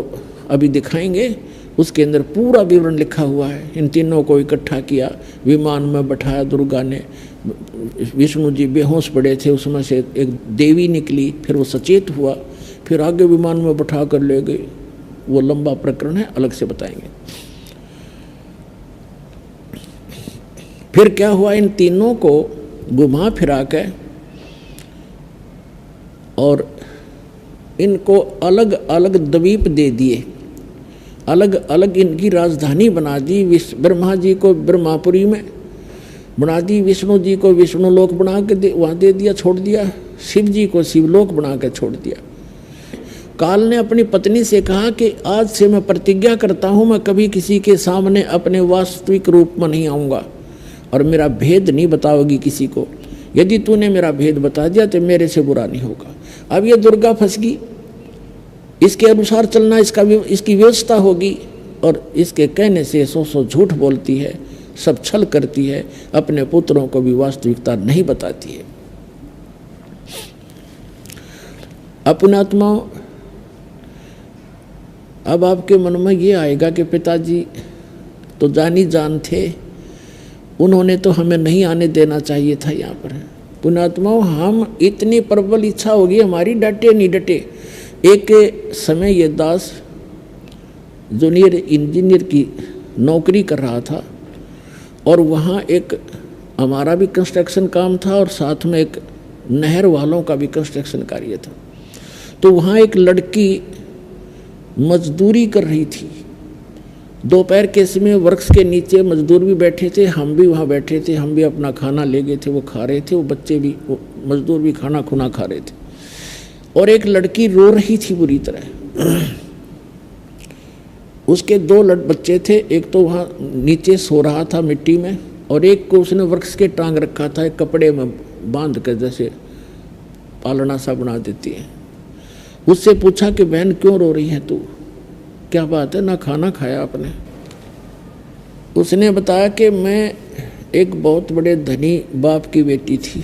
अभी दिखाएंगे, उसके अंदर पूरा विवरण लिखा हुआ है। इन तीनों को इकट्ठा किया, विमान में बैठाया दुर्गा ने, विष्णु जी बेहोश पड़े थे, उसमें से एक देवी निकली, फिर वो सचेत हुआ, फिर आगे विमान में बैठा कर ले गए। वो लंबा प्रकरण है, अलग से बताएंगे। फिर क्या हुआ, इन तीनों को घुमा फिरा के और इनको अलग अलग द्वीप दे दिए, अलग अलग इनकी राजधानी बना दी। ब्रह्मा जी को ब्रह्मापुरी में, बना दी, विष्णु जी को विष्णु लोक बना के वहाँ दे दिया, छोड़ दिया, शिव जी को शिवलोक बना के छोड़ दिया। काल ने अपनी पत्नी से कहा कि आज से मैं प्रतिज्ञा करता हूँ मैं कभी किसी के सामने अपने वास्तविक रूप में नहीं आऊँगा और मेरा भेद नहीं बताओगी किसी को। यदि तूने मेरा भेद बता दिया तो मेरे से बुरा नहीं होगा। अब ये दुर्गा फंस गई, इसके अनुसार चलना इसकी व्यवस्था होगी और इसके कहने से सौ झूठ बोलती है, सब छल करती है, अपने पुत्रों को भी वास्तविकता नहीं बताती है। अपनात्माओं, अब आपके मन में ये आएगा कि पिताजी तो जानी जान थे, उन्होंने तो हमें नहीं आने देना चाहिए था यहाँ पर। पुण्यात्माओं, हम इतनी प्रबल इच्छा होगी हमारी, डटे नहीं डटे। एक समय ये दास जूनियर इंजीनियर की नौकरी कर रहा था और वहाँ एक हमारा भी कंस्ट्रक्शन काम था और साथ में एक नहर वालों का भी कंस्ट्रक्शन कार्य था। तो वहाँ एक लड़की मजदूरी कर रही थी। दोपहर के समय वृक्ष के नीचे मजदूर भी बैठे थे, हम भी वहाँ बैठे थे, हम भी अपना खाना ले गए थे, वो खा रहे थे, वो बच्चे भी, वो मजदूर भी खाना खुना खा रहे थे। और एक लड़की रो रही थी बुरी तरह। उसके दो बच्चे थे, एक तो वहाँ नीचे सो रहा था मिट्टी में और एक को उसने वृक्ष के टांग रखा था, एक कपड़े में बांध कर, जैसे पालना सा बना देती है। उससे पूछा कि बहन क्यों रो रही है तू, क्या बात है, ना खाना खाया आपने? उसने बताया कि मैं एक बहुत बड़े धनी बाप की बेटी थी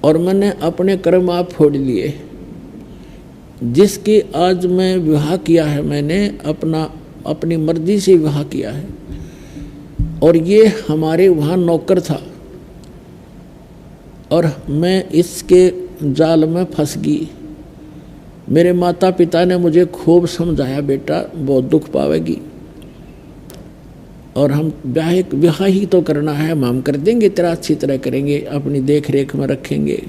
और मैंने अपने कर्म आप फोड़ लिए, जिसके आज मैं विवाह किया है, मैंने अपनी मर्जी से विवाह किया है और ये हमारे वहाँ नौकर था और मैं इसके जाल में फंस गई। मेरे माता पिता ने मुझे खूब समझाया, बेटा बहुत दुख पावेगी और हम ब्याह ही तो करना है, हम कर देंगे, तेरा अच्छी तरह करेंगे, अपनी देख रेख में रखेंगे।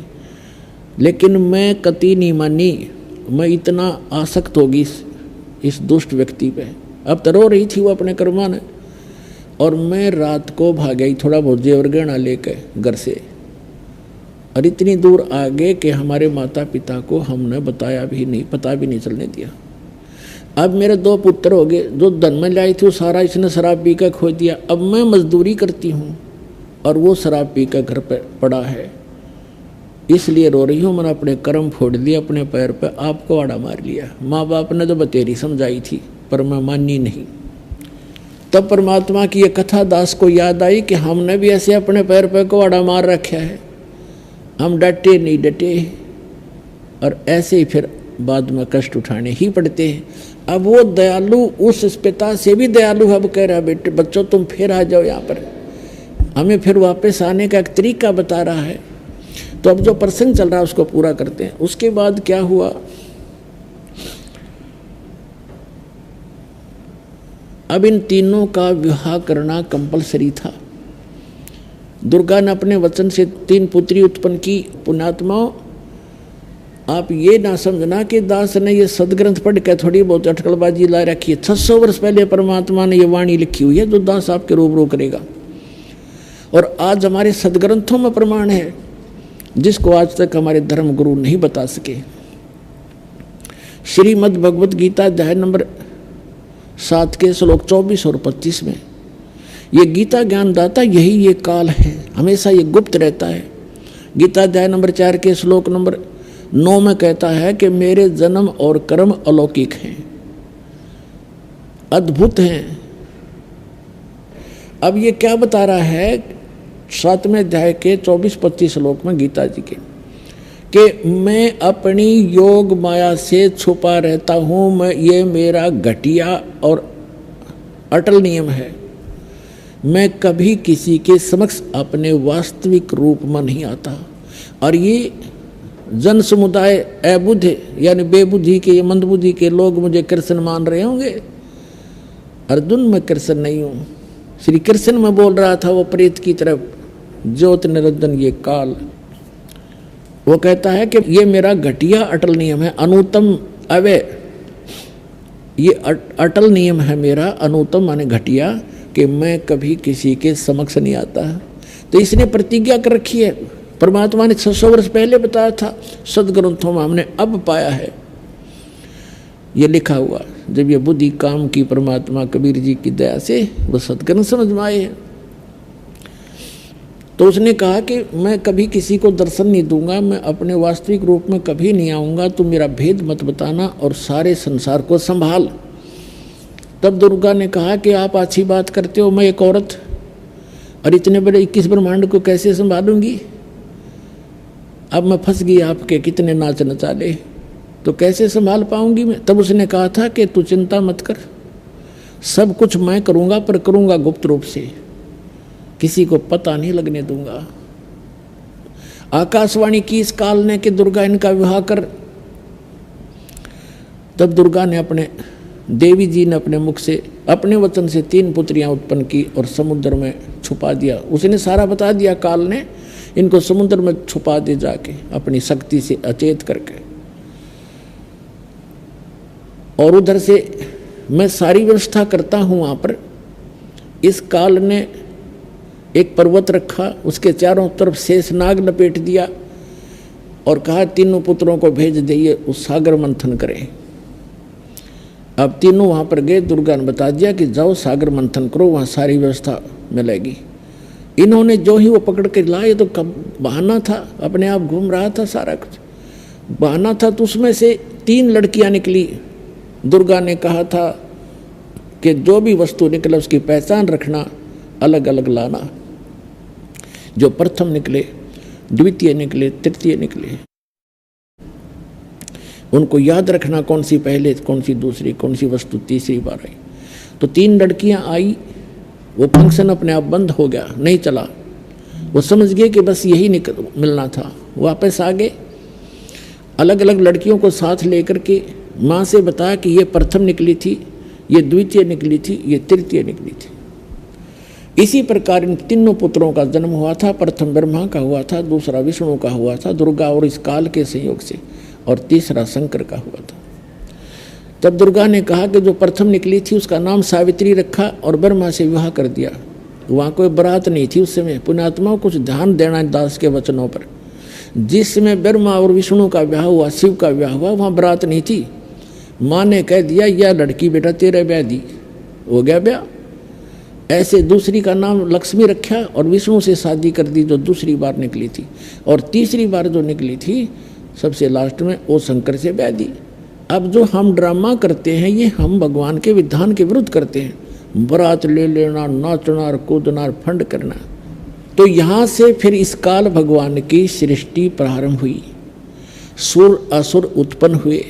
लेकिन मैं कतई नहीं मानी, मैं इतना आसक्त होगी इस दुष्ट व्यक्ति पे। अब तो रो रही थी वो अपने कर्मा ने और मैं रात को भाग गई थोड़ा बहुत जेवर गहना लेकर घर से और इतनी दूर आ गए कि हमारे माता पिता को हमने बताया भी नहीं, पता भी नहीं चलने दिया। अब मेरे दो पुत्र हो गए, जो धन में लाई थी वो सारा इसने शराब पी कर खो दिया। अब मैं मजदूरी करती हूँ और वो शराब पी कर घर पर पड़ा है, इसलिए रो रही हूँ। मैंने अपने कर्म फोड़ दिए, अपने पैर पे आपको आड़ा मार लिया। माँ बाप ने तो बतेरी समझाई थी पर मैं मानी नहीं। तब परमात्मा की ये कथा दास को याद आई कि हमने भी ऐसे अपने पैर पे को आड़ा मार रखा है, हम डटे नहीं डटे और ऐसे ही फिर बाद में कष्ट उठाने ही पड़ते हैं। अब वो दयालु उस पिता से भी दयालु अब कह रहा, बेटे बच्चों तुम फिर आ जाओ यहाँ पर, हमें फिर वापस आने का एक तरीका बता रहा है। तो अब जो प्रसंग चल रहा है उसको पूरा करते हैं। उसके बाद क्या हुआ, अब इन तीनों का विवाह करना कंपलसरी था। दुर्गा ने अपने वचन से 3 पुत्री उत्पन्न की। पुण्यात्माओं, आप ये ना समझना कि दास ने ये सदग्रंथ पढ़ के थोड़ी बहुत अटकलबाजी ला रखी है। 600 वर्ष पहले परमात्मा ने ये वाणी लिखी हुई है जो दास आपके रूबरू करेगा और आज हमारे सदग्रंथों में प्रमाण है जिसको आज तक हमारे धर्म गुरु नहीं बता सके। श्रीमद् भगवत गीता अध्याय नंबर 7 के श्लोक 24 और 25 में ये गीता ज्ञानदाता यही ये काल है, हमेशा ये गुप्त रहता है। गीता अध्याय नंबर 4 के श्लोक नंबर 9 में कहता है कि मेरे जन्म और कर्म अलौकिक हैं, अद्भुत हैं। अब ये क्या बता रहा है 7वें अध्याय के 24-25 श्लोक में गीता जी के कि मैं अपनी योग माया से छुपा रहता हूँ, मैं ये मेरा घटिया और अटल नियम है। मैं कभी किसी के समक्ष अपने वास्तविक रूप में नहीं आता। और ये जन समुदाय अबुद्ध यानी बेबुद्धि के, ये मंदबुद्धि के लोग मुझे कृष्ण मान रहे होंगे। अर्जुन मैं कृष्ण नहीं हूँ, श्री कृष्ण में बोल रहा था वो प्रेत की तरफ, ज्योत निरंजन ये काल। वो कहता है कि ये मेरा घटिया अटल नियम है, अनुतम अवय, ये अटल नियम है मेरा, अनुतम माने घटिया, कि मैं कभी किसी के समक्ष नहीं आता। तो इसने प्रतिज्ञा कर रखी है। परमात्मा ने 600 वर्ष पहले बताया था, सदग्रंथों में हमने अब पाया है ये लिखा हुआ। जब ये बुद्धि काम की परमात्मा कबीर जी की दया से वो सदग्रंथ समझ में आए हैं। तो उसने कहा कि मैं कभी किसी को दर्शन नहीं दूंगा, मैं अपने वास्तविक रूप में कभी नहीं आऊँगा, तुम मेरा भेद मत बताना और सारे संसार को संभाल। तब दुर्गा ने कहा कि आप अच्छी बात करते हो, मैं एक औरत और इतने बड़े 21 ब्रह्मांड को कैसे संभालूंगी। अब मैं फंस गई आपके कितने नाच नचाले, तो कैसे संभाल पाऊंगी मैं। तब उसने कहा था कि तू चिंता मत कर, सब कुछ मैं करूंगा, पर करूंगा गुप्त रूप से, किसी को पता नहीं लगने दूंगा। आकाशवाणी की इस काल ने कि दुर्गा इनका विवाह कर। तब दुर्गा ने अपने देवी जी ने अपने मुख से अपने वचन से 3 पुत्रियां उत्पन्न की और समुद्र में छुपा दिया। उसने सारा बता दिया काल ने, इनको समुद्र में छुपा दे जाके अपनी शक्ति से अचेत करके। और उधर से मैं सारी व्यवस्था करता हूं वहां पर। इस काल ने एक पर्वत रखा, उसके चारों तरफ शेषनाग लपेट दिया और कहा 3 पुत्रों को भेज दिए उस सागर मंथन करें। अब तीनों वहां पर गए। दुर्गा ने बता दिया कि जाओ सागर मंथन करो, वहां सारी व्यवस्था मिलेगी। इन्होंने जो ही वो पकड़ के लाए तो कब बहाना था, अपने आप घूम रहा था, सारा कुछ बहाना था। तो उसमें से 3 लड़कियां निकली। दुर्गा ने कहा था कि जो भी वस्तु निकले उसकी पहचान रखना, अलग अलग लाना। जो प्रथम निकले, द्वितीय निकले, तृतीय निकले, उनको याद रखना कौन सी पहले, कौन सी दूसरी, कौन सी वस्तु तीसरी बार आई। तो 3 लड़कियां आई, वो फंक्शन अपने आप बंद हो गया, नहीं चला। वो समझ गए कि बस यही मिलना था। वापस आ गए, अलग अलग लड़कियों को साथ लेकर के माँ से बताया कि ये प्रथम निकली थी, ये द्वितीय निकली थी, ये तृतीय निकली थी। इसी प्रकार इन 3 पुत्रों का जन्म हुआ था। प्रथम ब्रह्मा का हुआ था, दूसरा विष्णु का हुआ था दुर्गा और इस काल के संयोग से, और तीसरा शंकर का हुआ था। तब दुर्गा ने कहा कि जो प्रथम निकली थी उसका नाम सावित्री रखा और ब्रह्मा से विवाह कर दिया। वहाँ कोई बारात नहीं थी उस समय। पुण्यात्माओं कुछ ध्यान देना दास के वचनों पर। जिस समय ब्रह्मा और विष्णु का विवाह हुआ, शिव का विवाह हुआ, वहाँ बारात नहीं थी। माँ ने कह दिया यह लड़की बेटा तेरे ब्याह दी, हो गया ब्याह। ऐसे दूसरी का नाम लक्ष्मी रखा और विष्णु से शादी कर दी जो दूसरी बार निकली थी। और तीसरी बार जो निकली थी सबसे लास्ट में, वो शंकर से ब्याह दी। अब जो हम ड्रामा करते हैं ये हम भगवान के विधान के विरुद्ध करते हैं। बारात ले लेना, नाचना और कूदना और फंड करना। तो यहाँ से फिर इस काल भगवान की सृष्टि प्रारंभ हुई, सुर असुर उत्पन्न हुए।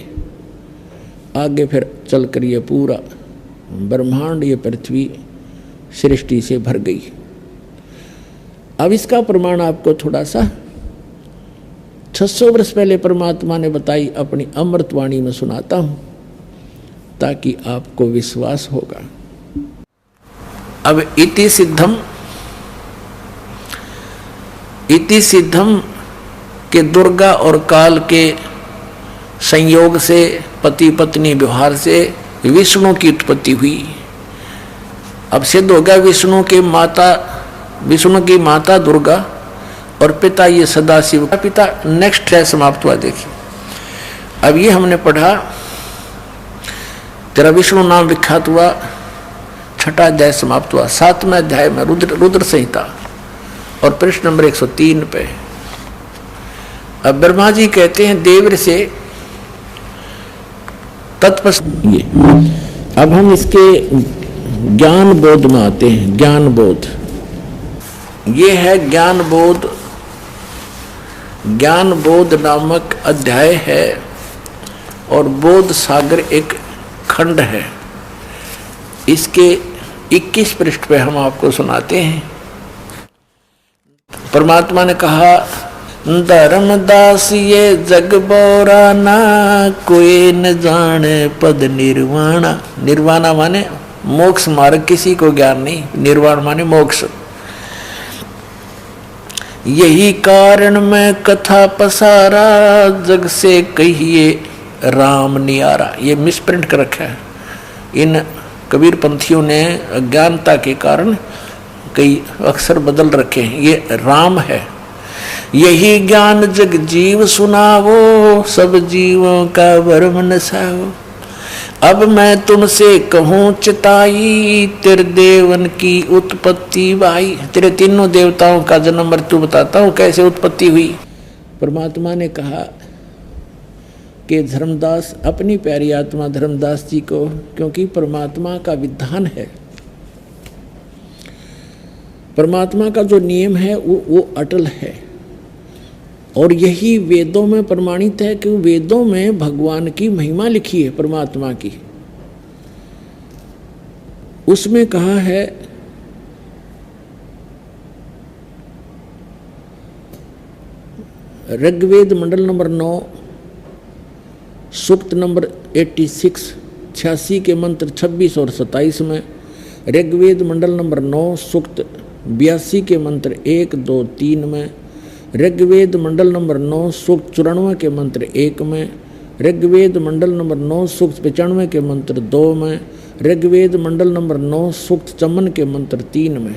आगे फिर चलकर ये पूरा ब्रह्मांड, ये पृथ्वी सृष्टि से भर गई। अब इसका प्रमाण आपको थोड़ा सा 600 वर्ष पहले परमात्मा ने बताई अपनी अमृतवाणी में सुनाता हूं, ताकि आपको विश्वास होगा। अब इति सिद्धम के दुर्गा और काल के संयोग से, पति पत्नी व्यवहार से विष्णु की उत्पत्ति हुई। अब सिद्ध हो गया विष्णु की माता दुर्गा और पिता ये सदाशिव का पिता। नेक्स्ट है समाप्त हुआ। देखिए अब ये हमने पढ़ा, तेरा विष्णु नाम विख्यात हुआ, 6ठा अध्याय समाप्त हुआ। 7वें अध्याय में रुद्र संहिता और पृष्ठ नंबर 103 पे। अब ब्रह्मा जी कहते हैं देवर से तत्पश्चात ये। अब हम इसके ज्ञान बोध में आते हैं। ज्ञान बोध ये है, ज्ञान बोध नामक अध्याय है और बोध सागर एक खंड है। इसके 21 पृष्ठ पे हम आपको सुनाते हैं। परमात्मा ने कहा, धर्मदास ये जग बोरा ना, कोई न जाने पद निर्वाणा। निर्वाणा माने मोक्ष मार्ग, किसी को ज्ञान नहीं। निर्वाण माने मोक्ष। यही कारण मैं कथा पसारा, जग से कहिए राम नियारा। ये मिसप्रिंट कर रखा है। इन कबीर पंथियों ने अज्ञानता के कारण कई अक्षर बदल रखे हैं, ये राम है। यही ज्ञान जग जीव सुनावो, सब जीवों का भरम नसाओ। अब मैं तुमसे कहूँ चिताई, तेरे देवन की उत्पत्ति बाई। तेरे तीनों देवताओं का जन्म मृत्यु बताता हूँ, कैसे उत्पत्ति हुई। परमात्मा ने कहा कि धर्मदास अपनी प्यारी आत्मा धर्मदास जी को, क्योंकि परमात्मा का विधान है, परमात्मा का जो नियम है वो अटल है। और यही वेदों में प्रमाणित है कि वेदों में भगवान की महिमा लिखी है परमात्मा की। उसमें कहा है ऋग्वेद मंडल नंबर 9 सूक्त नंबर 86 के मंत्र 26 और 27 में, ऋग्वेद मंडल नंबर 9 सूक्त 82 के मंत्र 1, 2, 3 में, ऋग्वेद मंडल नंबर 9 सूक्त 94 के मंत्र 1 में, ऋग्वेद मंडल नंबर 9 सूक्त 95 के मंत्र 2 में, ऋग्वेद मंडल नंबर 9 सूक्त 54 के मंत्र 3 में,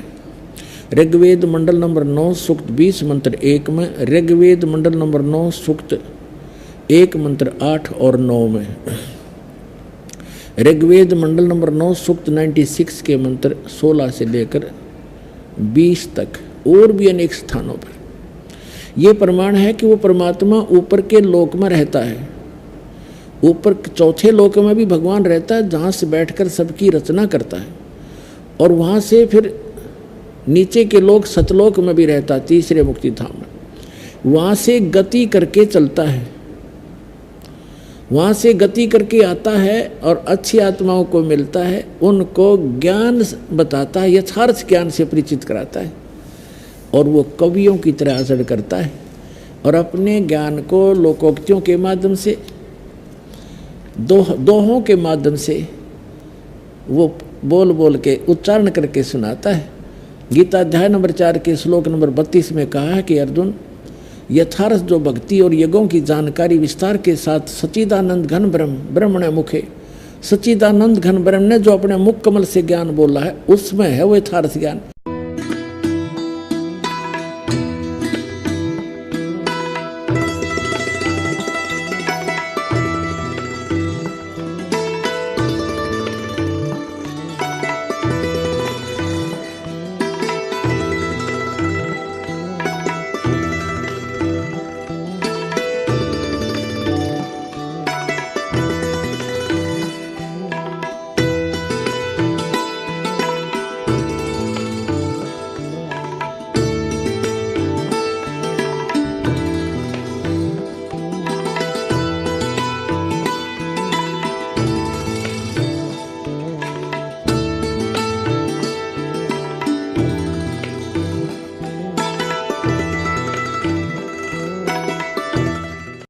ऋग्वेद मंडल नंबर 9 सूक्त 20 मंत्र 1 में, ऋग्वेद मंडल नंबर 9 सूक्त 1 मंत्र 8 और 9 में, ऋग्वेद मंडल नंबर 9 सूक्त 96 के मंत्र 16 से लेकर 20 तक, और भी अनेक स्थानों पर ये प्रमाण है कि वो परमात्मा ऊपर के लोक में रहता है। ऊपर चौथे लोक में भी भगवान रहता है, जहाँ से बैठकर सबकी रचना करता है, और वहाँ से फिर नीचे के लोक सतलोक में भी रहता है, तीसरे मुक्ति धाम में। वहाँ से गति करके चलता है, वहाँ से गति करके आता है और अच्छी आत्माओं को मिलता है, उनको ज्ञान बताता है, यथार्थ ज्ञान से परिचित कराता है, और वो कवियों की तरह असर करता है और अपने ज्ञान को लोकोक्तियों के माध्यम से, दोहों के माध्यम से वो बोल बोल के उच्चारण करके सुनाता है। गीता अध्याय नंबर 4 के श्लोक नंबर 32 में कहा है कि अर्जुन, यथार्थ जो भक्ति और यज्ञों की जानकारी विस्तार के साथ सच्चिदानंद घन ब्रह्मण मुखे, सच्चिदानंद घन ब्रह्म ने जो अपने मुख कमल से ज्ञान बोला है, उसमें है वो यथार्थ ज्ञान।